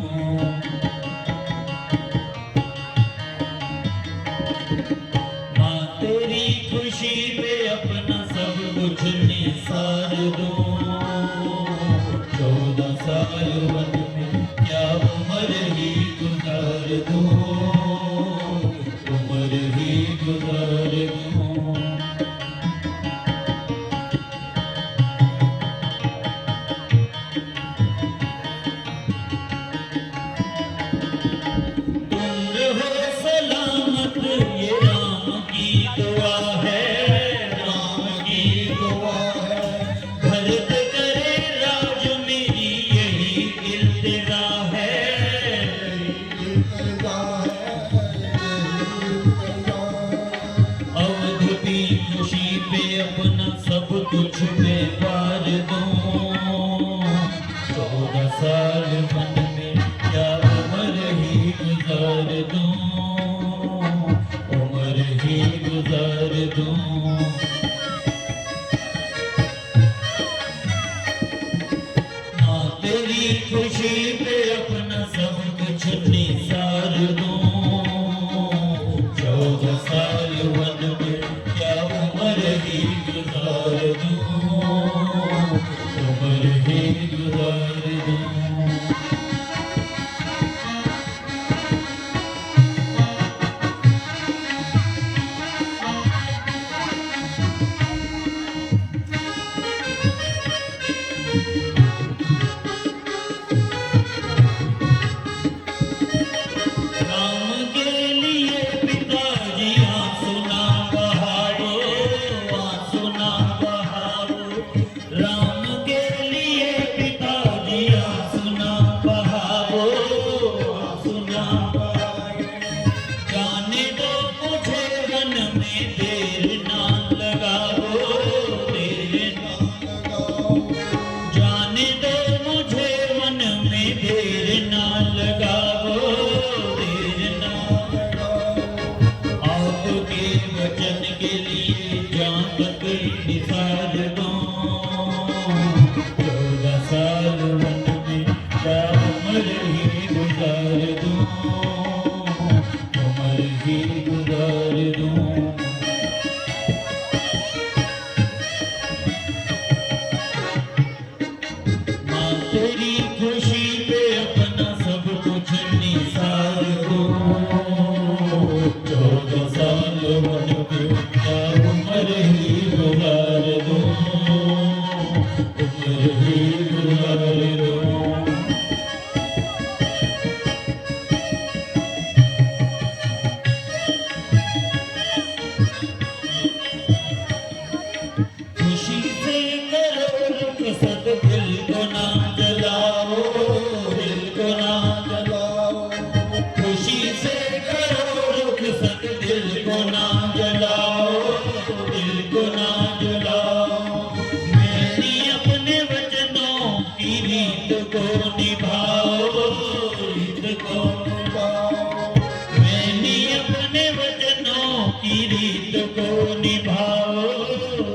F: माँ तेरी खुशी पे अपना सब कुछ निसार दूं। 14 साल वन में क्या उम्र ही गुजार दूं, उम्र ही गुजार दूं। तुम रहो सलामत ये राम की दुआ है, राम की दुआ है। भरत करे राज मेरी यही इल्तिजा है,
H: इल्तिजा है, इल्तिजा।
F: अवध की खुशी पे अपना सब कुछ बेकार दूं। 14 साल वन में क्या उम्र ही गुजार दूं, उम्र ही गुजार दूं। माँ तेरी खुशी पे अपना सब कुछ निसार दूं। 14 साल वन में क्या उम्र ही गुजार दूं, उम्र गुजार दूं। राम के लिए पिताजी आंसू ना बहाओ, आंसू ना बहाओ। राम के लिए पिताजी आंसू ना बहाओ, आंसू ना बहाओ। जाने दो मुझे वन में देर ना लगाओ, देर ना लगाओ। जाने दो मुझे वन में देर ना लगाओ, देर ना लगाओ। आपके वचन के लिए जान तक निसार दूं। 14 साल वन में क्या उम्र ही गुजार दूं, उम्र ही गुजार दूं। माँ तेरी खुशी पे अपना सब कुछ निसार दूं। 14 साल वन में क्या उम्र ही गुजार दूं, उम्र ही गुजार दूं। खुशी से करो रुख सद दिल को ना जलाओ, दिल को ना जलाओ। खुशी से करो रुख सद दिल को ना जलाओ, दिल को ना जलाओ। मेरी अपने वचनों की रीत को निभाओ, रीत को निभाओ। मेरी अपने वचनों की रीत को निभाओ,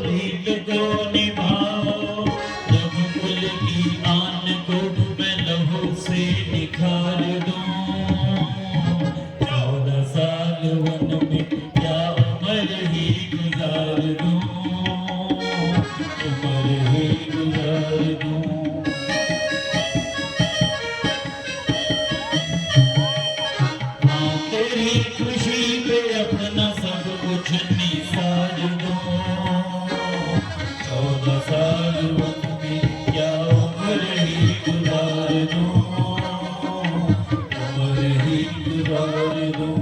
F: रीत को निभाओ। रघुकुल की आन को मैं लहू से निखार दूं। 14 साल वन में क्या उम्र ही गुजार दूं, उम्र ही गुजार दूं। माँ तेरी खुशी पे अपना सब कुछ निसार दूं। 14 साल वन में क्या उम्र ही गुजार दूं, उम्र ही गुजार दूं।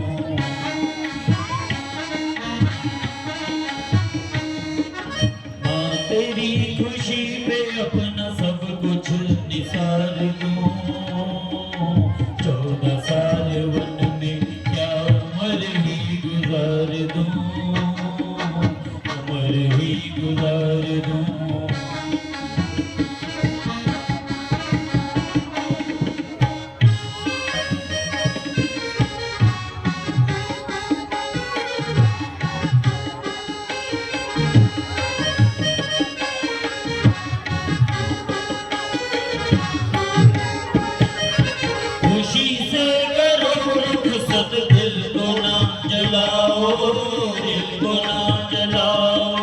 F: माँ तेरी खुशी पे अपना सब कुछ निसार दूं। 14 साल वन में क्या उम्र ही गुजार दूं, उम्र ही गुजार दूं। खुशी से करो रुख सद दिल को ना जलाओ, दिल को ना जलाओ।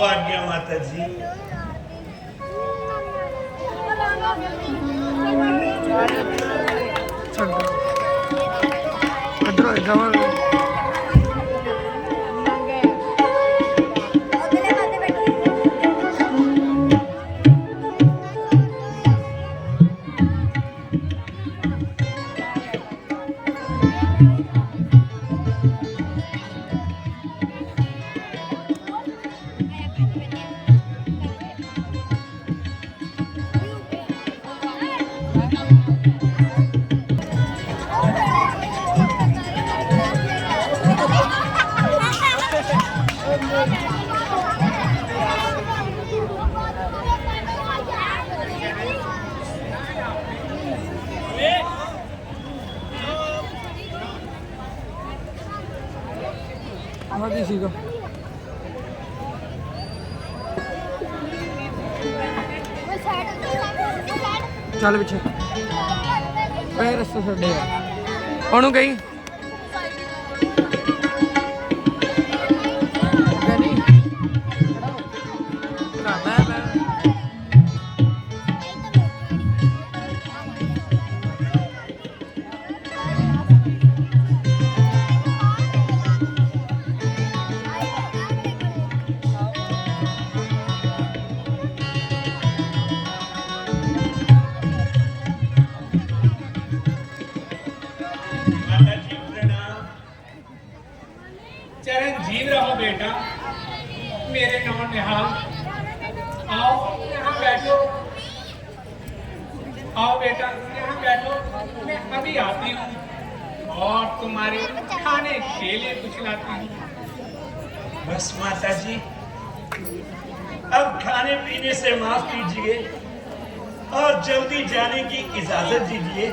B: आज्ञा माता जी।
E: इधर जवान आगे सीखो। चल पीछे रस्ता छड़े ओनू कहीं
B: माता जी प्रणाम।
C: चिरंजीव रहो बेटा, मेरे नौ निहाल। आओ यहाँ बैठो, आओ बेटा यहाँ बैठो, मैं अभी आती हूँ और तुम्हारे खाने के लिए कुछ लाती हूँ।
B: बस माता जी, अब खाने पीने से माफ कीजिए और जल्दी जाने की इजाजत दीजिए।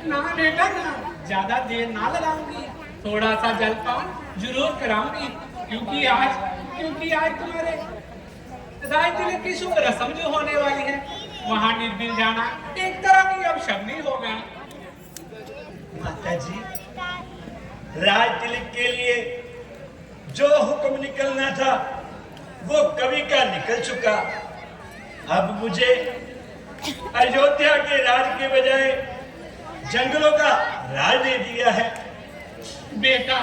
C: ना बेटा ना, ज्यादा देर ना लगाऊंगी, थोड़ा सा जलपान जरूर कराऊंगी, क्योंकि आज तुम्हारे राय तिलक की शुभ रस्म जो होने वाली है, वहाँ निर्बिल जाना एक तरह की अब शर्मी होगा।
B: माता जी, राज तिलक के लिए जो हुक्म निकलना था वो कवि का निकल चुका। अब मुझे अयोध्या के राज के बजाय जंगलों का राज दे दिया है।
C: बेटा,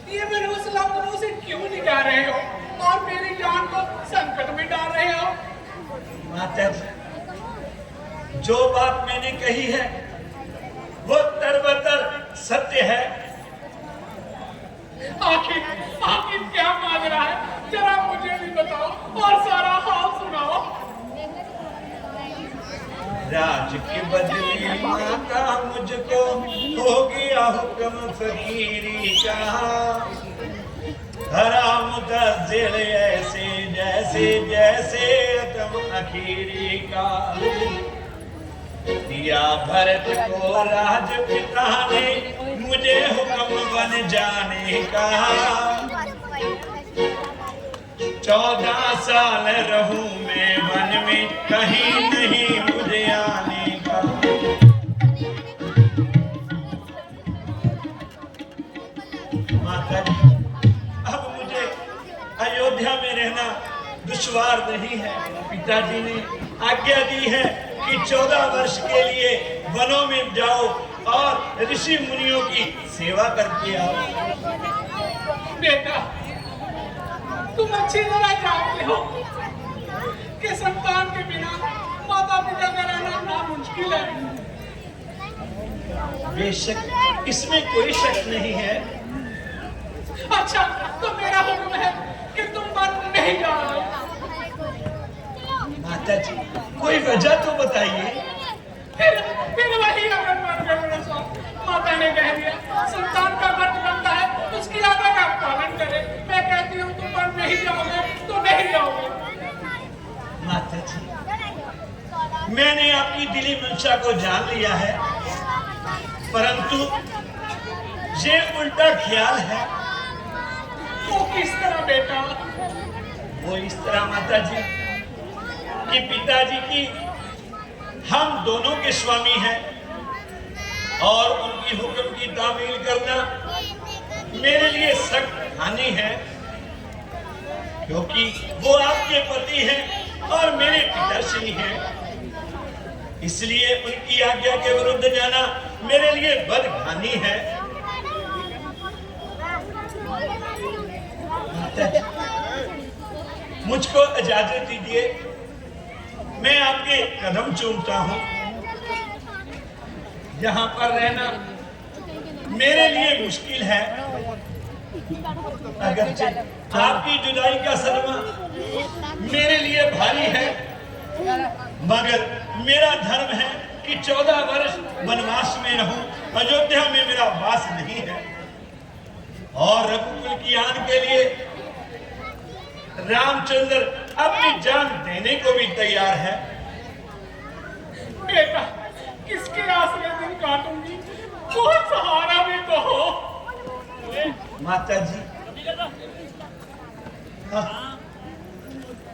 C: ये मनोज लखनऊ से क्यों निकाल रहे हो और मेरी जान को संकट में डाल रहे हो?
B: माता जी, जो बात मैंने कही है वो तरबतर सत्य है।
C: आखिर क्या माजरा है, जरा मुझे भी बताओ और सारा हाल सुनाओ।
B: राज की बदली माता मुझको हो गया हुक्म फकीरी का, हरा मुतज़िल ऐसे जैसे जैसे तुम अखीरी का। दिया भरत को राज पिता ने मुझे हुक्म बन जाने का, 14 साल रहूं मैं वन में, कहीं नहीं मुझे आने का। माता जी, अब मुझे अयोध्या में रहना दुश्वार नहीं है। पिताजी ने आज्ञा दी है कि 14 वर्ष के लिए वनों में जाओ और ऋषि मुनियों की सेवा करके आओ।
C: बेटा, तुम अच्छी तरह जानते हो कि संतान के बिना माता पिता का रहना नामुमकिन है।
B: बेशक, इसमें कोई शक नहीं है।
C: अच्छा, तो मेरा हुक्म है कि तुम वन नहीं जाओ।
B: माता जी, कोई वजह तो बताइए।
C: फिर वही अगर माता ने कह दिया संतान का फर्ज बनता है उसकी आज्ञा का पालन करे। मैं कहती हूँ तुम वन नहीं जाओगे तो नहीं जाओगे।
B: माता जी, मैंने आपकी दिली मंशा को जान लिया है, परंतु ये उल्टा ख्याल है।
C: वो किस तरह बेटा?
B: वो इस तरह माता जी कि पिताजी की हम दोनों के स्वामी हैं और उनकी हुक्म की तामील करना मेरे लिए सख्त हानि है। क्योंकि वो आपके पति हैं और मेरे पिताश्री हैं। इसलिए उनकी आज्ञा के विरुद्ध जाना मेरे लिए बदघानी है। मुझको इजाजत दीजिए, मैं आपके कदम चूमता हूं। यहाँ पर रहना मेरे लिए मुश्किल है। अगरचे आपकी जुदाई का सदमा मेरे लिए भारी है, मगर मेरा धर्म है कि 14 वर्ष वनवास में रहूं। अयोध्या में मेरा वास नहीं है और रघुकुल की आन के लिए रामचंद्र अपनी जान देने को भी तैयार है।
C: बेटा, किसके आसरे दिन काटूंगी? कोई सहारा भी तो हो।
B: माता जी,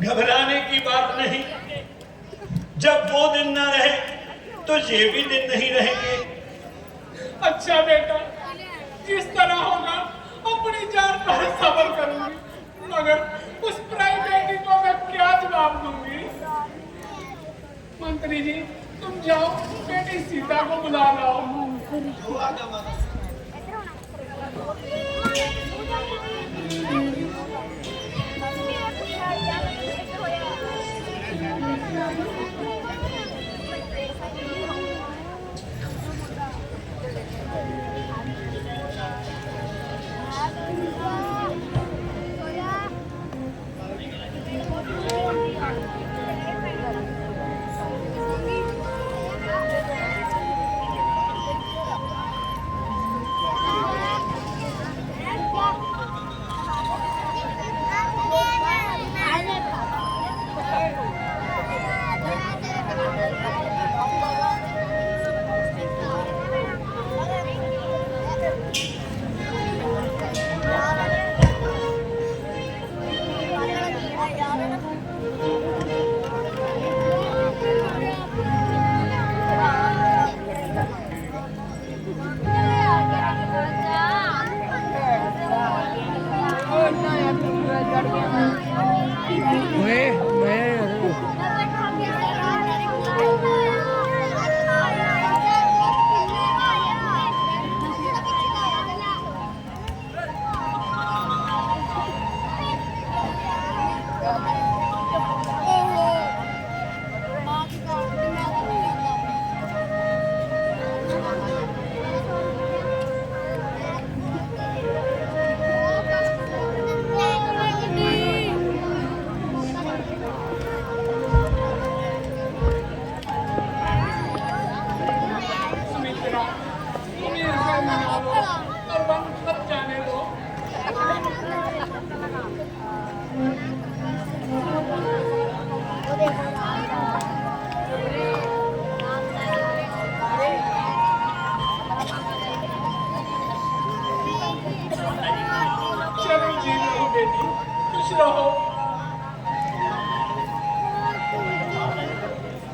B: घबराने की बात नहीं। जब वो दिन ना रहे तो ये भी दिन नहीं रहेंगे।
C: अच्छा बेटा, जिस तरह होगा अपनी जान पर सब्र करूंगी, मगर उस प्राइवेटी को मैं क्या जवाब दूंगी? मंत्री जी, तुम जाओ, बेटी सीता को बुला लाओ।
H: जो आज्ञा माता।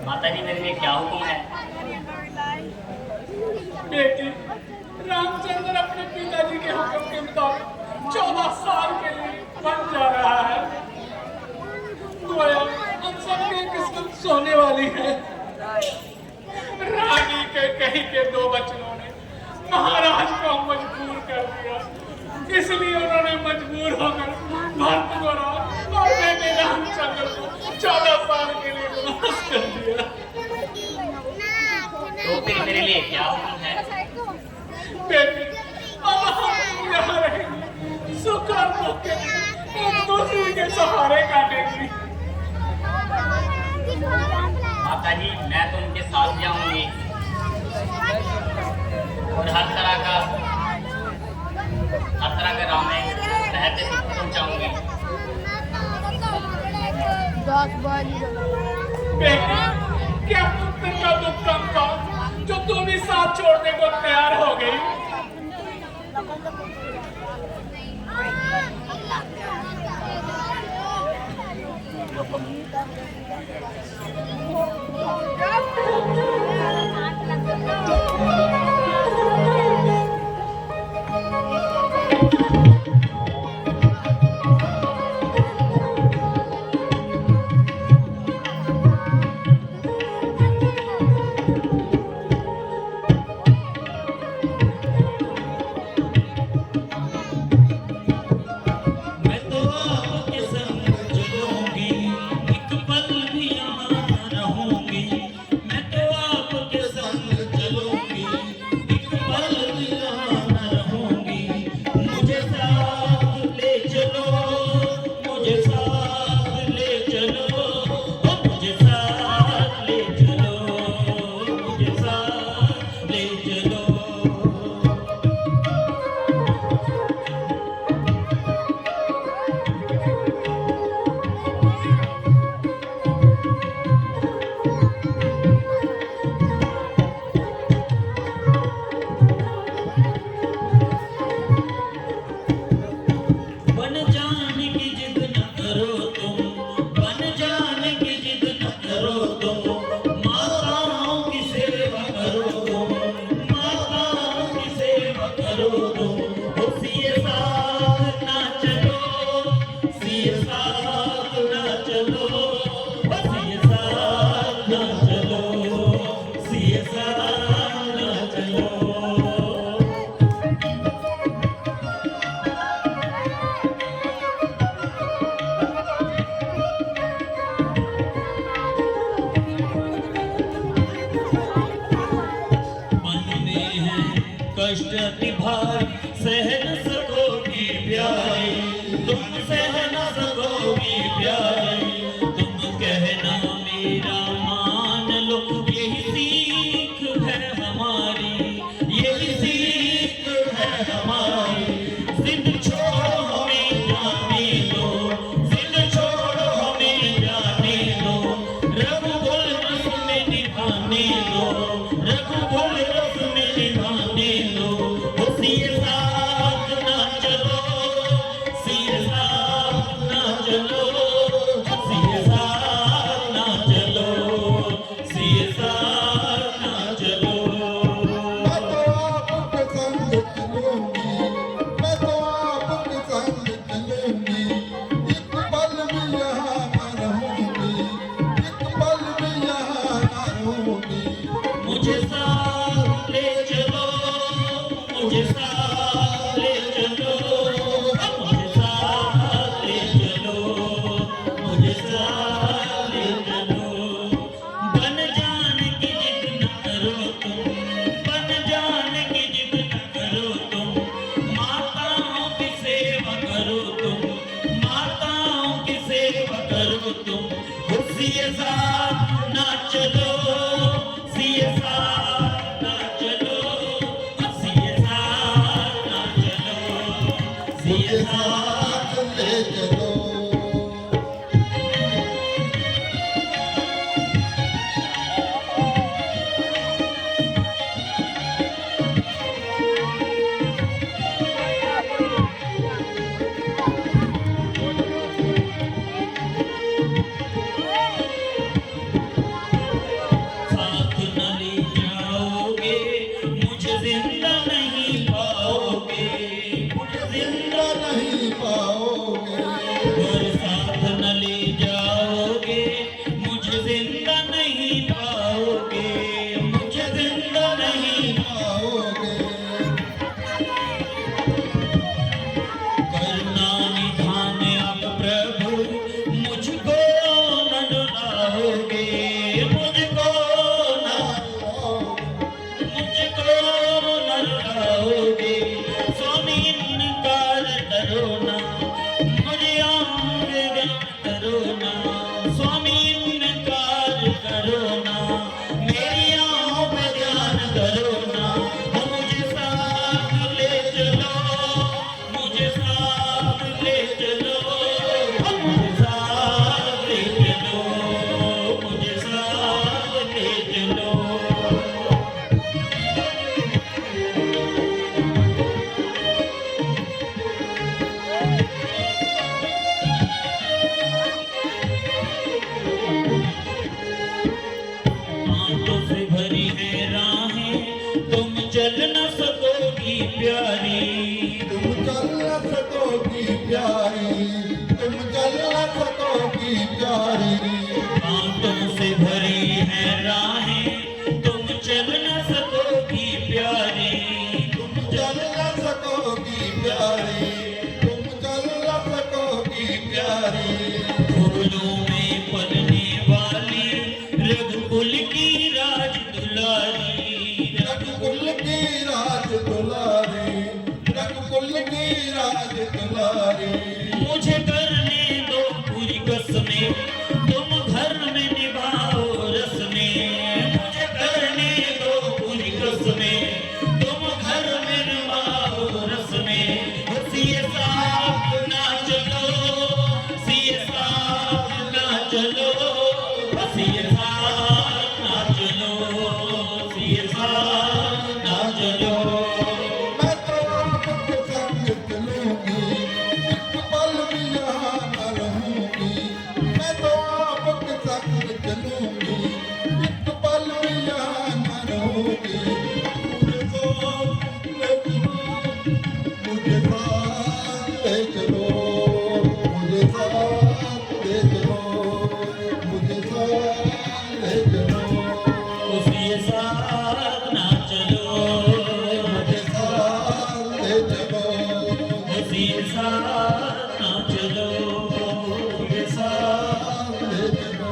I: माता जी, मेरे लिए क्या हुक्म है?
C: बेटी, रामचंद्र अपने पिताजी के हुक्म के मुताबिक 14 साल के लिए बन जा रहा है। गोया हम सबकी किस्मत सोने वाली है। रानी के कहीं के 2 बच्चों ने महाराज को मजबूर कर दिया, इसलिए उन्होंने मजबूर होकर भरत गोरा और बेटे रामचंद्र को 14 साल के लिए वनवास कर दिया।
I: तो फिर मेरे लिए क्या हुक्म है?
C: बेटी, अब हम यहाँ रहेंगे, सुख और दुख के दिन एक दूसरे के सहारे काटेंगे।
I: माता जी, मैं तो उनके साथ जाऊंगी और हर तरह का राम में रहते सुख पहुंचाऊंगी।
C: बेटी, क्या पुत्र का दुख कम था जो तुम भी साथ छोड़ने को तैयार हो गई?
F: करो तुम, ओ सिए साथ ना चलो, सिए साथ ना चलो, ओ सिए साथ ना चलो, सिए साथ ना चलो। मन में है कष्ट अति भारी, सह न सकोगी प्यारी, तुम सह न सकोगी प्यारी, तुम कहना मेरा मान लो, यही सीख है हमारी, यही सीख है हमारी। जिद छोड़ो हमें जाने दो, जिद छोड़ो हमें जाने दो, रघुकुल रस में निभाने दो, रघुकुल रस में निभाने दो, ओ सिए साथ ना चलो, सिए साथ ना चलो, सिए साथ ना चलो, सिए साथ ना चलो।
J: मैं तो आपके संग चलूंगी, मैं तो आपके संग चलूंगी, एक पल भी यहाँ न रहूंगी, एक पल भी यहाँ न रहूंगी।
F: मुझे साथ ले चलो, मुझे साथ ले चलो, मुझे साथ ले चलो, मुझे साथ ले चलो। बन जान की जिद न करो तुम, बन जान की जिद न करो तुम, माताओं की सेवा करो तुम, माताओं की सेवा करो तुम, ओ सिए साथ ना चलो, सिए साथ ना चलो, सिए साथ ना चलो, सिए
J: मुझे
F: साथ
J: साथ ले चलो।
F: साथ न ले जाओगे मुझे जिंदा नहीं पाओगे, मुझे जिंदा
J: नहीं पाओगे,
F: और साथ न ले जाओगे मुझे जिंदा नहीं पाओगे, मुझे जिंदा नहीं
J: पाओगे।
F: करुणा निधान आप प्रभु, मुझको न डराओगे, मुझको न मुझको न डराओगे, स्वामी इनकार करो ना, मुझे आगे करो ना, स्वामी इनकार करो ना, मेरी आँखों पे ध्यान करो ना, मुझे साथ ले चलो, मुझे साथ ले चलो, मुझे साथ ले चलो, मुझे साथ ले चलो। आंखों से भरी है राहें, तुम चल न सकोगी प्यारी,
J: तुम चल न सकोगी प्यारी, तुम चल न सकोगी प्यारी।
F: आंखों से भरी है राहें, तुम चल न सकोगी प्यारी,
J: तुम चल न सकोगी प्यारी, तुम चल न सकोगी प्यारी।
F: फूलों में पलने वाली रघुकुल की राज दुलारी,
J: रघुकुल की राज दुलारी, रघुकुल की राज दुलारी।
F: मुझे करने दो पूरी कसमें, तुम घर में निभाओ रस्में, मुझे करने दो पूरी कसमें, तुम घर में निभाओ रस्में, सिए साथ ना चलो, सिए साथ ना चलो, सिए साथ ना चलो, सिए साथ ना चलो।
J: मैं तो आपके संग चलूंगी, एक पल भी यहाँ
F: सिए साथ ना चलो,
J: मुझे साथ ले चलो,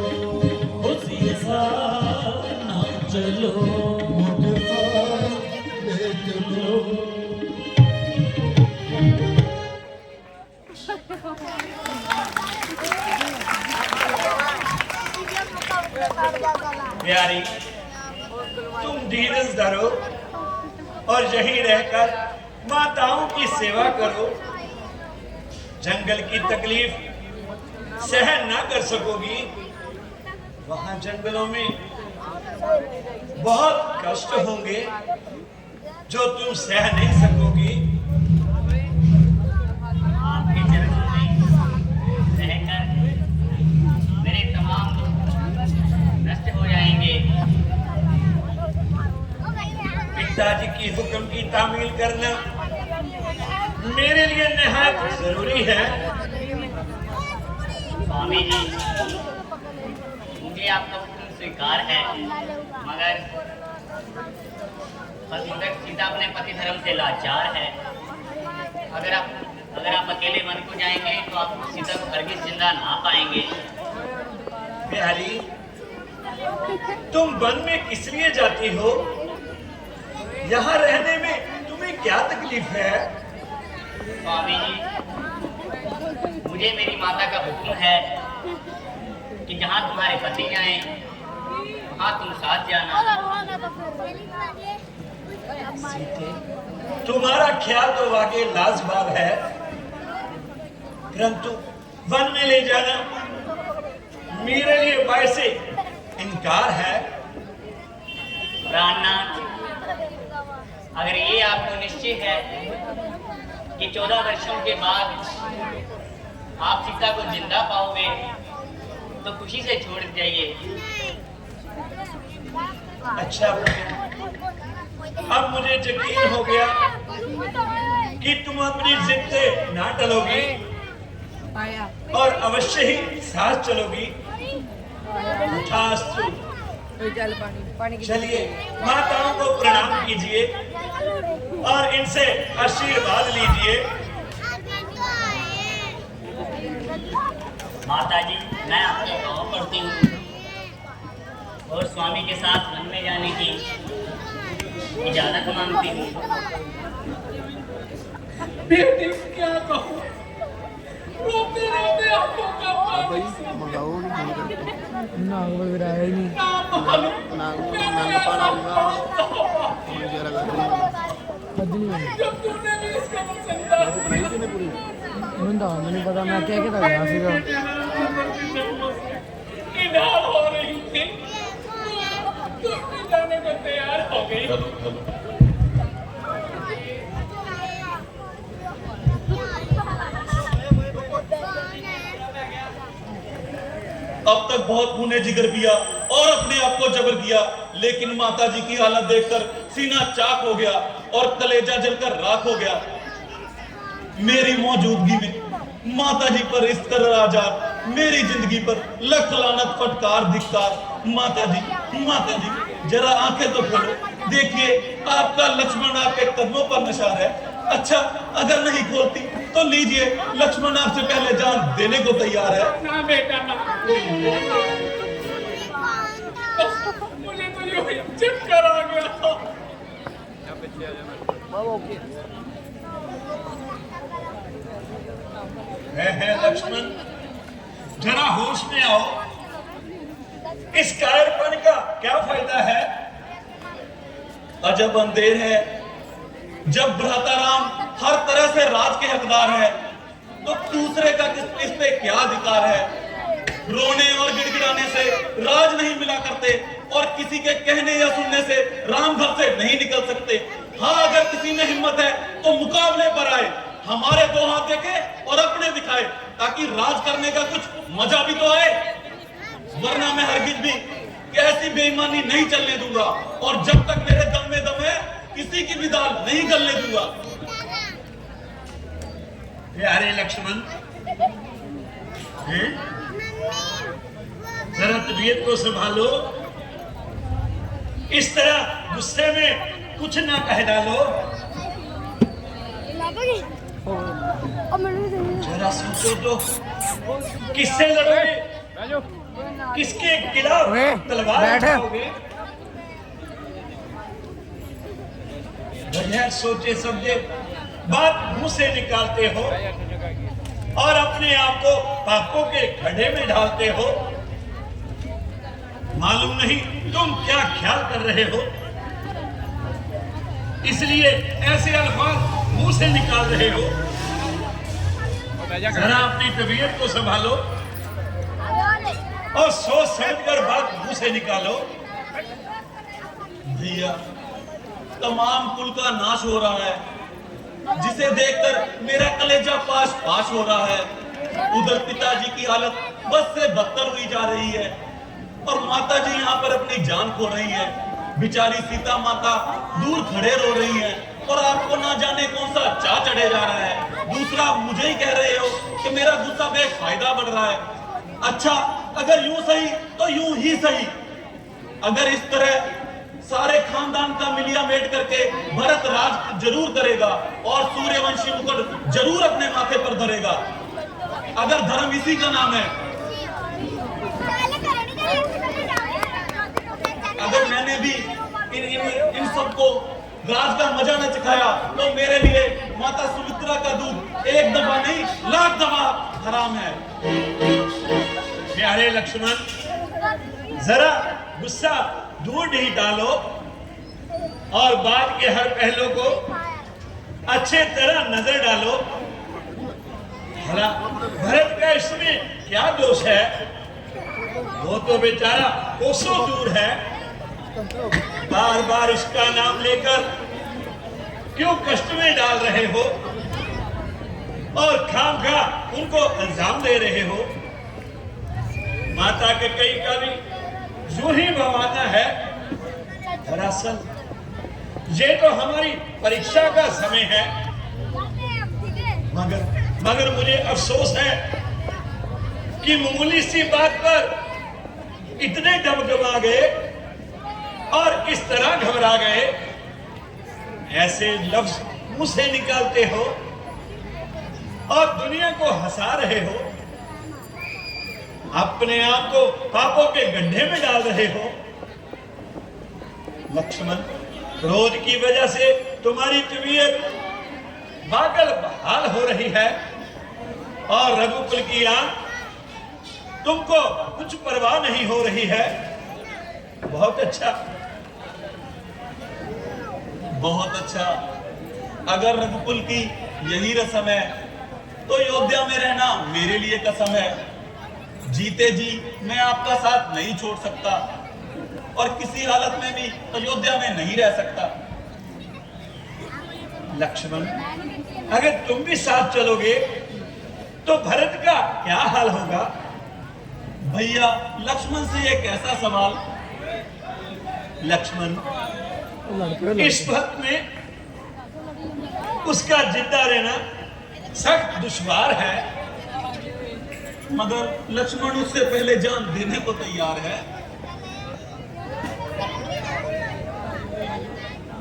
F: ओ सिए साथ ना चलो,
J: मुझे साथ ले चलो।
B: प्यारी, तुम धीरज धरो और यहीं रहकर माताओं की सेवा करो। जंगल की तकलीफ सहन ना कर सकोगी, वहां जंगलों में बहुत कष्ट होंगे जो तुम सह नहीं सकोगी।
I: आपके चरणों में रहकर मेरे तमाम दुख नष्ट हो जाएंगे।
B: पिताजी की हुक्म की तामील करना मेरे लिए निहायत जरूरी है।
I: स्वामी जी, मुझे आपका हुक्म स्वीकार है, मगर सीता अपने पति धर्म से लाचार है। अगर आप अकेले वन को जाएंगे तो आप सीता को हरगिज जिंदा ना पाएंगे।
B: प्यारी, तुम वन में किस लिए जाती हो? यहाँ रहने में तुम्हें क्या तकलीफ है?
I: स्वामी जी, मुझे मेरी माता का हुक्म है कि जहाँ तुम्हारे पति जाएं वहाँ तुम साथ जाना।
B: तुम्हारा ख्याल तो वाकई लाजवाब है, परंतु वन में ले जाना मेरे लिए वैसे इनकार है।
I: प्राणनाथ, अगर ये आपको निश्चय है कि 14 वर्षों के बाद आप सीता को जिंदा पाओगे तो खुशी से छोड़ जाइए।
B: अच्छा, अब मुझे यकीन हो गया कि तुम अपनी जिद से ना टलोगी और अवश्य ही साथ चलोगी। तथास्तु। चलिए, माताओं को प्रणाम कीजिए और इनसे आशीर्वाद लीजिए।
I: माता जी, मैं आपके गाँव पढ़ती हूँ और स्वामी के साथ वन में जाने की इजाजत मांगती हूँ।
C: बेटी क्या कहूँ, रोते रोते आंखों का पानी
E: ना वगैरह है नहीं
C: जब तूने भी इसका
E: मैंने पता मैं क्या कहता गया सीगा
C: इनाम हो रही थी, तुम भी जाने को तैयार हो गई।
F: अब तक बहुत खूने जिगर पिया और अपने आप को जबर किया, लेकिन माताजी की हालत देखकर सीना चाक हो गया और कलेजा जलकर राख हो गया। मेरी मौजूदगी में माताजी पर इस तरह आजाद, मेरी जिंदगी पर लख लानत फटकार धिक्कार। माताजी जरा आंखें तो खोलो, देखिए आपका लक्ष्मण आपके कदमों पर निशान है। अच्छा, अगर नहीं खोलती तो लीजिए, लक्ष्मण आपसे पहले जान देने को तैयार है।
C: ना बेटा ना, मुझे तो यूं ही चक्कर आ गया।
B: है लक्ष्मण, जरा होश में आओ। इस कायरपन का क्या फायदा है?
F: अजब अंधेर है, जब भ्राता राम हर तरह से राज के हकदार है तो दूसरे का इस पे क्या अधिकार है? रोने और गिड़गिड़ाने से राज नहीं मिला करते और किसी के कहने या सुनने से राम घर से नहीं निकल सकते। हाँ, अगर किसी में हिम्मत है तो मुकाबले पर आए, हमारे दो हाथ देखे और अपने दिखाए, ताकि राज करने का कुछ मजा भी तो आए। वरना मैं हरगिज भी ऐसी बेईमानी नहीं चलने दूंगा और जब तक मेरे दम में दम है किसी की भी दाल नहीं गलने दूंगा।
B: प्यारे लक्ष्मण, हैं? जरा तबीयत को संभालो, इस तरह गुस्से में कुछ ना कह डालो। जरा सोचो तो, किससे लड़ोगे? किसके खिलाफ तलवार
E: बैठ।
B: उठाओगे? बगैर सोचे समझे बात मुंह से निकालते हो और अपने आप को पापों के खड्डे में डालते हो। मालूम नहीं तुम क्या ख्याल कर रहे हो, इसलिए ऐसे अल्फाज मुंह से निकाल रहे हो। जरा अपनी तबीयत को संभालो और सोच समझकर बात मुंह से निकालो।
F: भैया, तमाम कुल का नाश हो रहा है, जिसे देखकर मेरा कलेजा पास पास हो रहा है। उधर पिताजी की हालत बस से बदतर हुई जा रही है और माता जी यहाँ पर अपनी जान खो रही है। बेचारी सीता माता दूर खड़े रो रही है और आपको ना जाने कौन सा चा चढ़े जा रहा है। दूसरा मुझे ही कह रहे हो कि मेरा गुस्सा बेफायदा बढ़ रहा है। अच्छा, अगर यूं सही तो यूं ही सही। अगर इस तरह सारे खानदान का मिलिया मेट करके भरत राज जरूर करेगा और सूर्यवंशी मुकुट जरूर अपने माथे पर धरेगा। अगर धर्म इसी का नाम है, अगर मैंने भी इन सबको राज का मजा न चखाया तो मेरे लिए माता सुमित्रा का दूध एक दफा नहीं लाख दफा हराम है।
B: प्यारे लक्ष्मण, जरा गुस्सा दूर ही डालो और बात के हर पहलू को अच्छे तरह नजर डालो। भला भरत का इसमें क्या दोष है? वो तो बेचारा कोसों दूर है। बार बार इसका नाम लेकर क्यों कष्ट में डाल रहे हो और खामखा उनको इल्जाम दे रहे हो? माता के कई का भी यूं ही भवाना है। दरअसल ये तो हमारी परीक्षा का समय है। मगर मुझे अफसोस है कि मामूली सी बात पर इतने डगमगा गए और इस तरह घबरा गए। ऐसे लफ्ज मुंह से निकालते हो और दुनिया को हंसा रहे हो, अपने आप को पापों के गड्ढे में डाल रहे हो। लक्ष्मण, क्रोध की वजह से तुम्हारी तबीयत पागल बहाल हो रही है और रघुकुल की आंख तुमको कुछ परवाह नहीं हो रही है। बहुत अच्छा,
F: बहुत अच्छा। अगर रघुकुल की यही रस्म है तो अयोध्या में रहना मेरे लिए कसम है। जीते जी मैं आपका साथ नहीं छोड़ सकता और किसी हालत में भी अयोध्या में नहीं रह सकता।
B: लक्ष्मण, अगर तुम भी साथ चलोगे तो भरत का क्या हाल होगा?
F: भैया, लक्ष्मण से एक ऐसा सवाल।
B: लक्ष्मण, इस वक्त में उसका जिंदा रहना सख्त दुश्वार है।
F: मगर लक्ष्मण उससे पहले जान देने को तैयार है।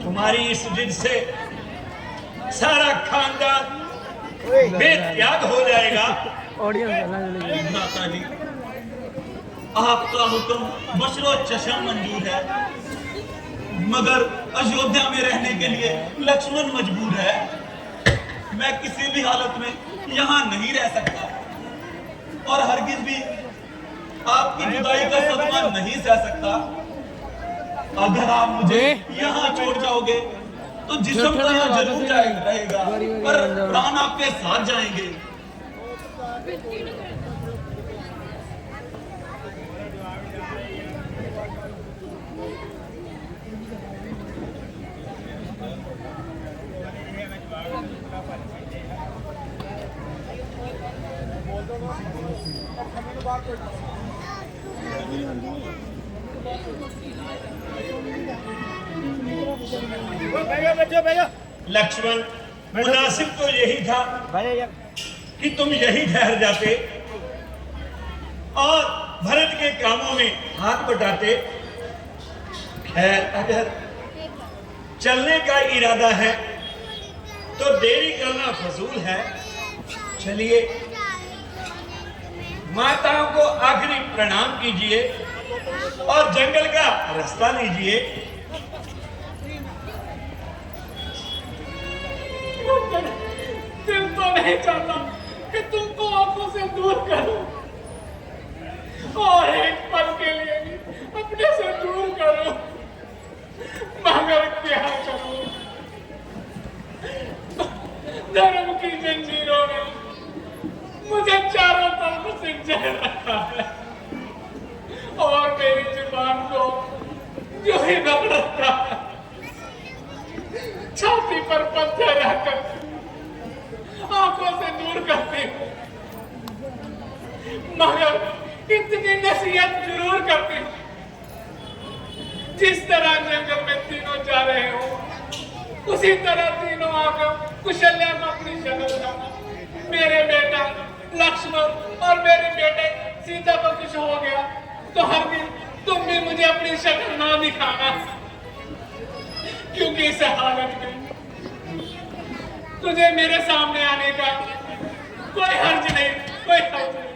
B: तुम्हारी इस जिद से सारा खानदान बेत्याग हो जाएगा।
F: भ्राता जी, आपका हुक्म बशरो चशम मंजूर है, मगर अयोध्या में रहने के लिए लक्ष्मण मजबूर है। मैं किसी भी हालत में यहाँ नहीं रह सकता और हरगिज भी आपकी जुदाई का सदमा नहीं सह सकता। अगर आप मुझे यहाँ छोड़ जाओगे तो जिस्म तो यहाँ जरूर रहेगा, पर प्राण आपके साथ जाएंगे।
B: लक्ष्मण, मुनासिब तो यही था कि तुम यही ठहर जाते और भरत के कामों में हाथ बटाते। खैर, अगर चलने का इरादा है तो देरी करना फजूल है। चलिए माताओं को आखिरी प्रणाम कीजिए और जंगल का रास्ता लीजिए।
C: दिल तो नहीं चाहता कि तुमको आंखों से दूर करूं और एक पल के लिए भी अपने से दूर करूं, मगर क्या करूं? धर्म की जंजीरों ने मुझे चारों तरफ से जह रखा है और मेरी जुबान को जो ही दब रखा है, छाती पर पत्थर रखकर आंखों से दूर करती हूँ, मगर इतनी नसीहत जरूर करती हूँ। जिस तरह जंगल में तीनों जा रहे हो उसी तरह तीनों आकर कुशल्या को अपनी शक्ल दिखाना। मेरे बेटा लक्ष्मण और मेरे बेटे सीता को कुछ हो गया तो हर दिन तुम भी मुझे अपनी शक्ल ना दिखाना, क्योंकि इस हालत में तुझे मेरे सामने आने का कोई हर्ज नहीं, कोई हर्ज नहीं।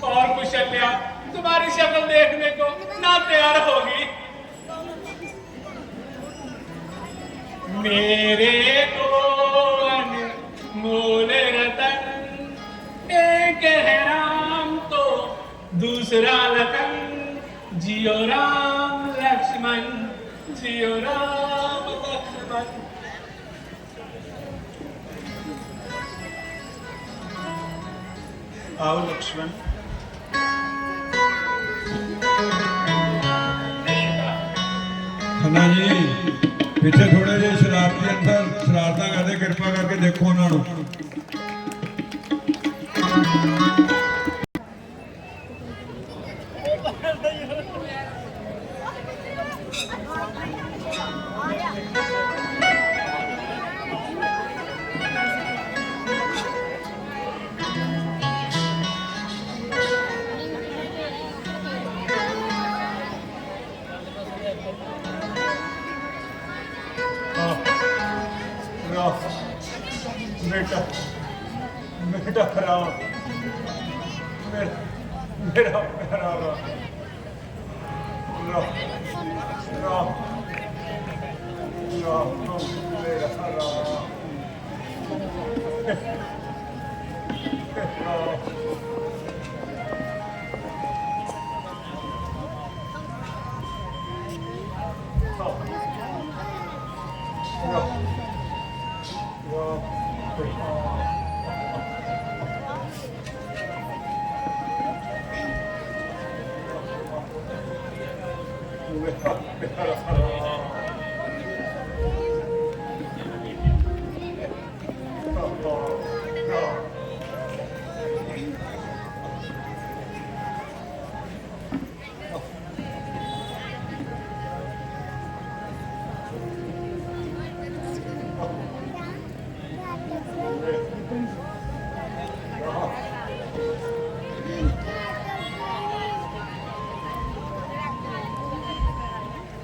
C: और कुशल्या तुम्हारी शक्ल देखने को ना तैयार होगी। मेरे को अनमोल रतन, एक है राम तो दूसरा लखन, जियो राम लक्ष्मण, जियो राम लक्ष्मण।
B: आओ लक्ष्मण।
J: खन्ना जी पीछे थोड़े ਜਿਹੇ शरारती अंदर शरारतां करदे, कृपा करके देखो उन्हां नूं।
B: बेटा बेटा राम, मेरा प्यारा राम, राम राम राम, मेरा राम,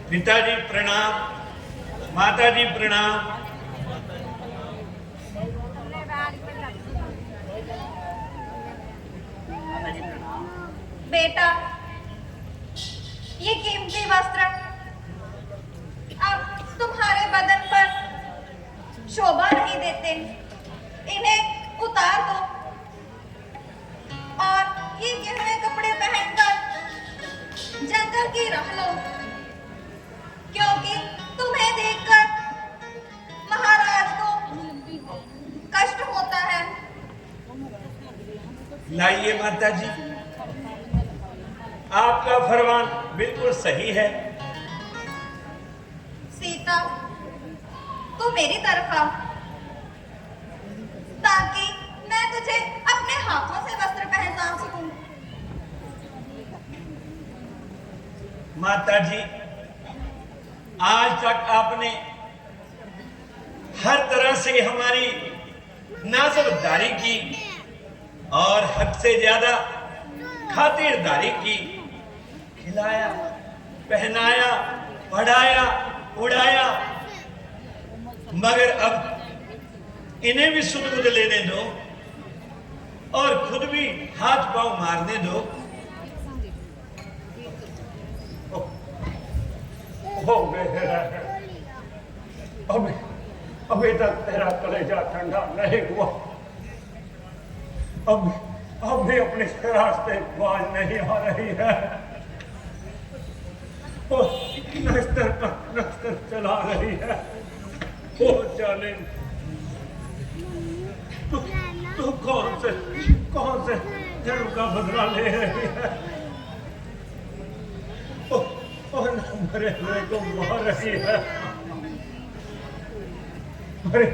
B: पिताजी प्रणाम, माताजी प्रणाम।
D: बेटा ये कीमती वस्त्र अब तुम्हारे बदन पर शोभा नहीं देते, इन्हें उतार दो और ये गहरे कपड़े पहनकर जंगल की राह लो, क्योंकि तुम्हें देखकर महाराज को कष्ट होता है।
B: लाइए माताजी, आपका फरमान बिल्कुल सही है।
D: सीता तू मेरी तरफ आ, ताकि मैं तुझे अपने हाथों से वस्त्र पहना सकूं।
B: माताजी, आज तक आपने हर तरह से हमारी नाजरदारी की और हद से ज्यादा खातिरदारी की, खिलाया, पहनाया, पढ़ाया, उड़ाया, मगर अब इन्हें भी सुध बुध लेने दो और खुद भी हाथ पांव मारने दो।
G: हो गया अभी तक तेरा कलेजा ठंडा नहीं हुआ। अब भी अपने रास्ते बाज नहीं आ रही है। वो नस्तर पर नस्तर चला रही है। वो जाने तू कौन से जन्म का बदला ले रही है। और मरे हुए को मार रही है। अरे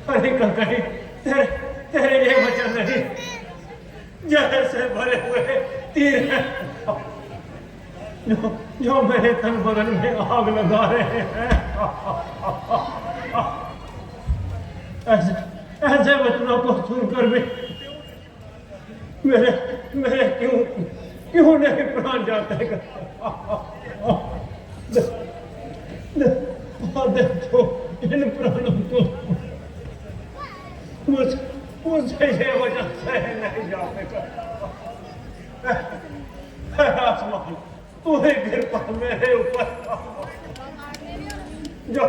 G: कहीं तेरे ये वचन नहीं, जैसे भरे हुए तीर हैं जो मेरे तन बदन में आग लगा रहे हैं। ऐसे वचनों को सुनकर भी मेरे क्यों नहीं प्राण जाते। देखो इन प्राणों को मुझसे ये वजह सह नहीं जाते। आसमान तू ही कृपा मेरे ऊपर जो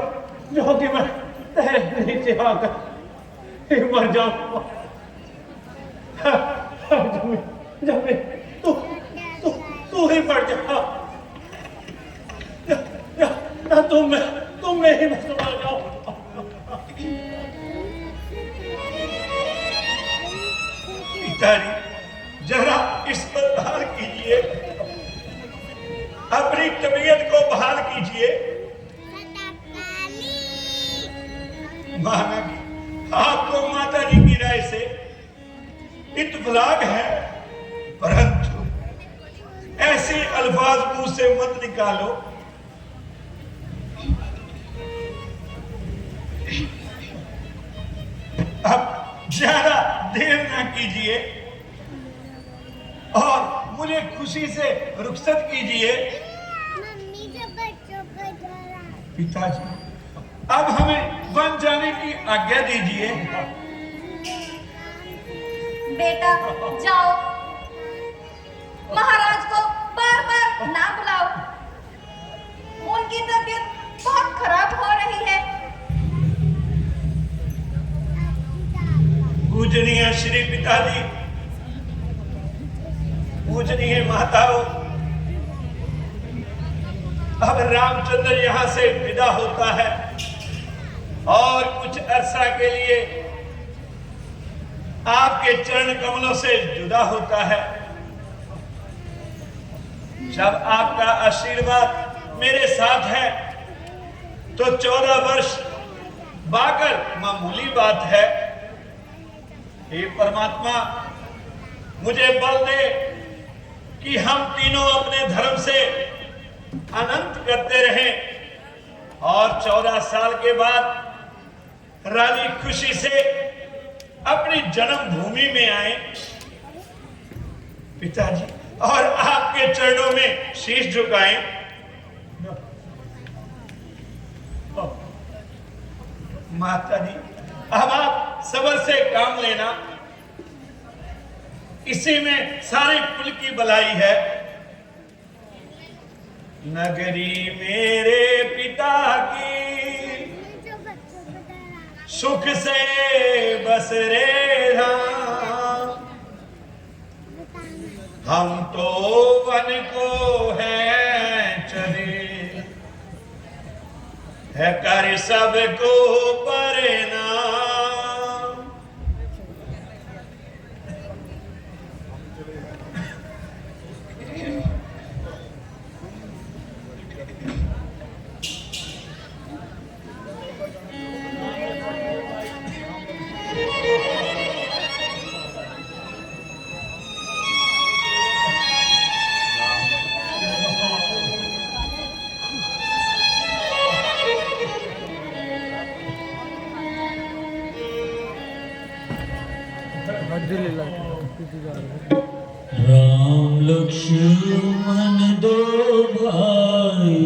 G: कि मैं तेरे नीचे आकर ही मर जाऊं। जब तू ही मर जा। तुम में ही मत मर जाओ।
B: पिताजी जरा इस पर बहाल कीजिए, अपनी तबीयत को बहाल कीजिए। महारानी आपको माता जी की राय से इत्तफाक है, परंतु ऐसे अल्फाज मुंह से मत निकालो। अब ज्यादा देर ना कीजिए और मुझे खुशी से रुखसत कीजिए। पिताजी अब हमें वन जाने की आज्ञा दीजिए।
D: बेटा जाओ, महाराज को बार बार ना बुलाओ, उनकी तबीयत बहुत खराब हो रही है।
B: पूजनीय श्री पिताजी, पूजनीय माताओं, अब रामचंद्र यहाँ से विदा होता है और कुछ अरसा के लिए आपके चरण कमलों से जुदा होता है। जब आपका आशीर्वाद मेरे साथ है तो 14 वर्ष बाकर मामूली बात है। हे परमात्मा, मुझे बल दे कि हम तीनों अपने धर्म से अनंत करते रहें और 14 साल के बाद रानी खुशी से अपनी जन्मभूमि में आए। पिताजी और आपके चरणों में शीश झुकाएं। माता जी अब आप सब्र से काम लेना, इसी में सारे कुल की भलाई है। नगरी मेरे पिता की सुख से बस रे राम, हम तो वन को हैं चले, है कर सबको परिणाम।
F: राम लक्ष्मण दो भाई,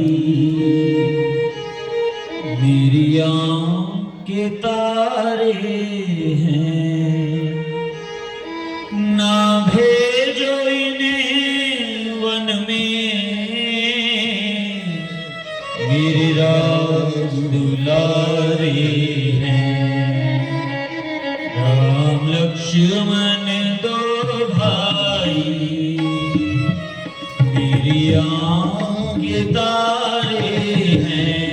F: मेरी आँख के के तारे हैं, ना भेजो इन्हें वन में, मेरे राम दुलारे हैं। राम लक्ष्मण दो भाई, मेरी आँख के तारे हैं,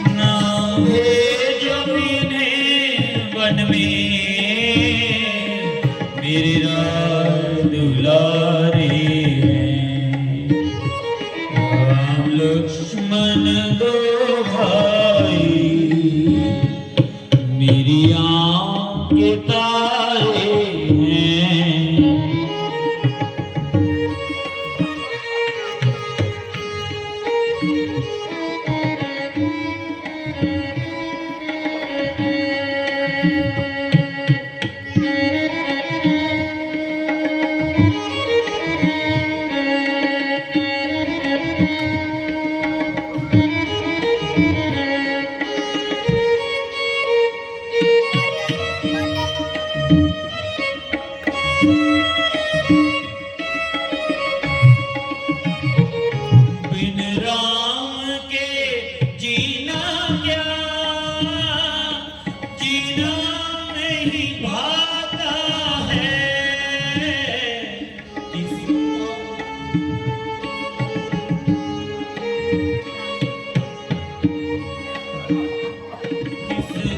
F: ना भेजो इन्हें वन में, मेरे राम दुलारे हैं। राम लक्ष्मण दो भाई, मेरी आँख के तारे हैं। बिन राम के जीना क्या, जीना नहीं भाता है। किस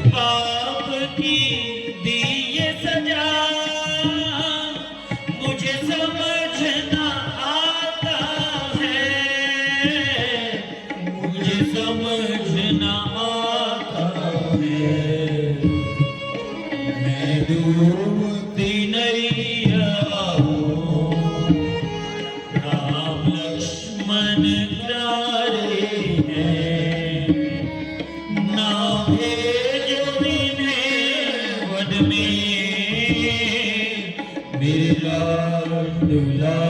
F: पाप की दी ये सजा, मुझे समझना आता है, मुझे समझना आता है। मैं डूबती नैया हूँ, राम लक्ष्मण किनारे हैं, ना भेजो इन्हें वन में, मेरा दुलारे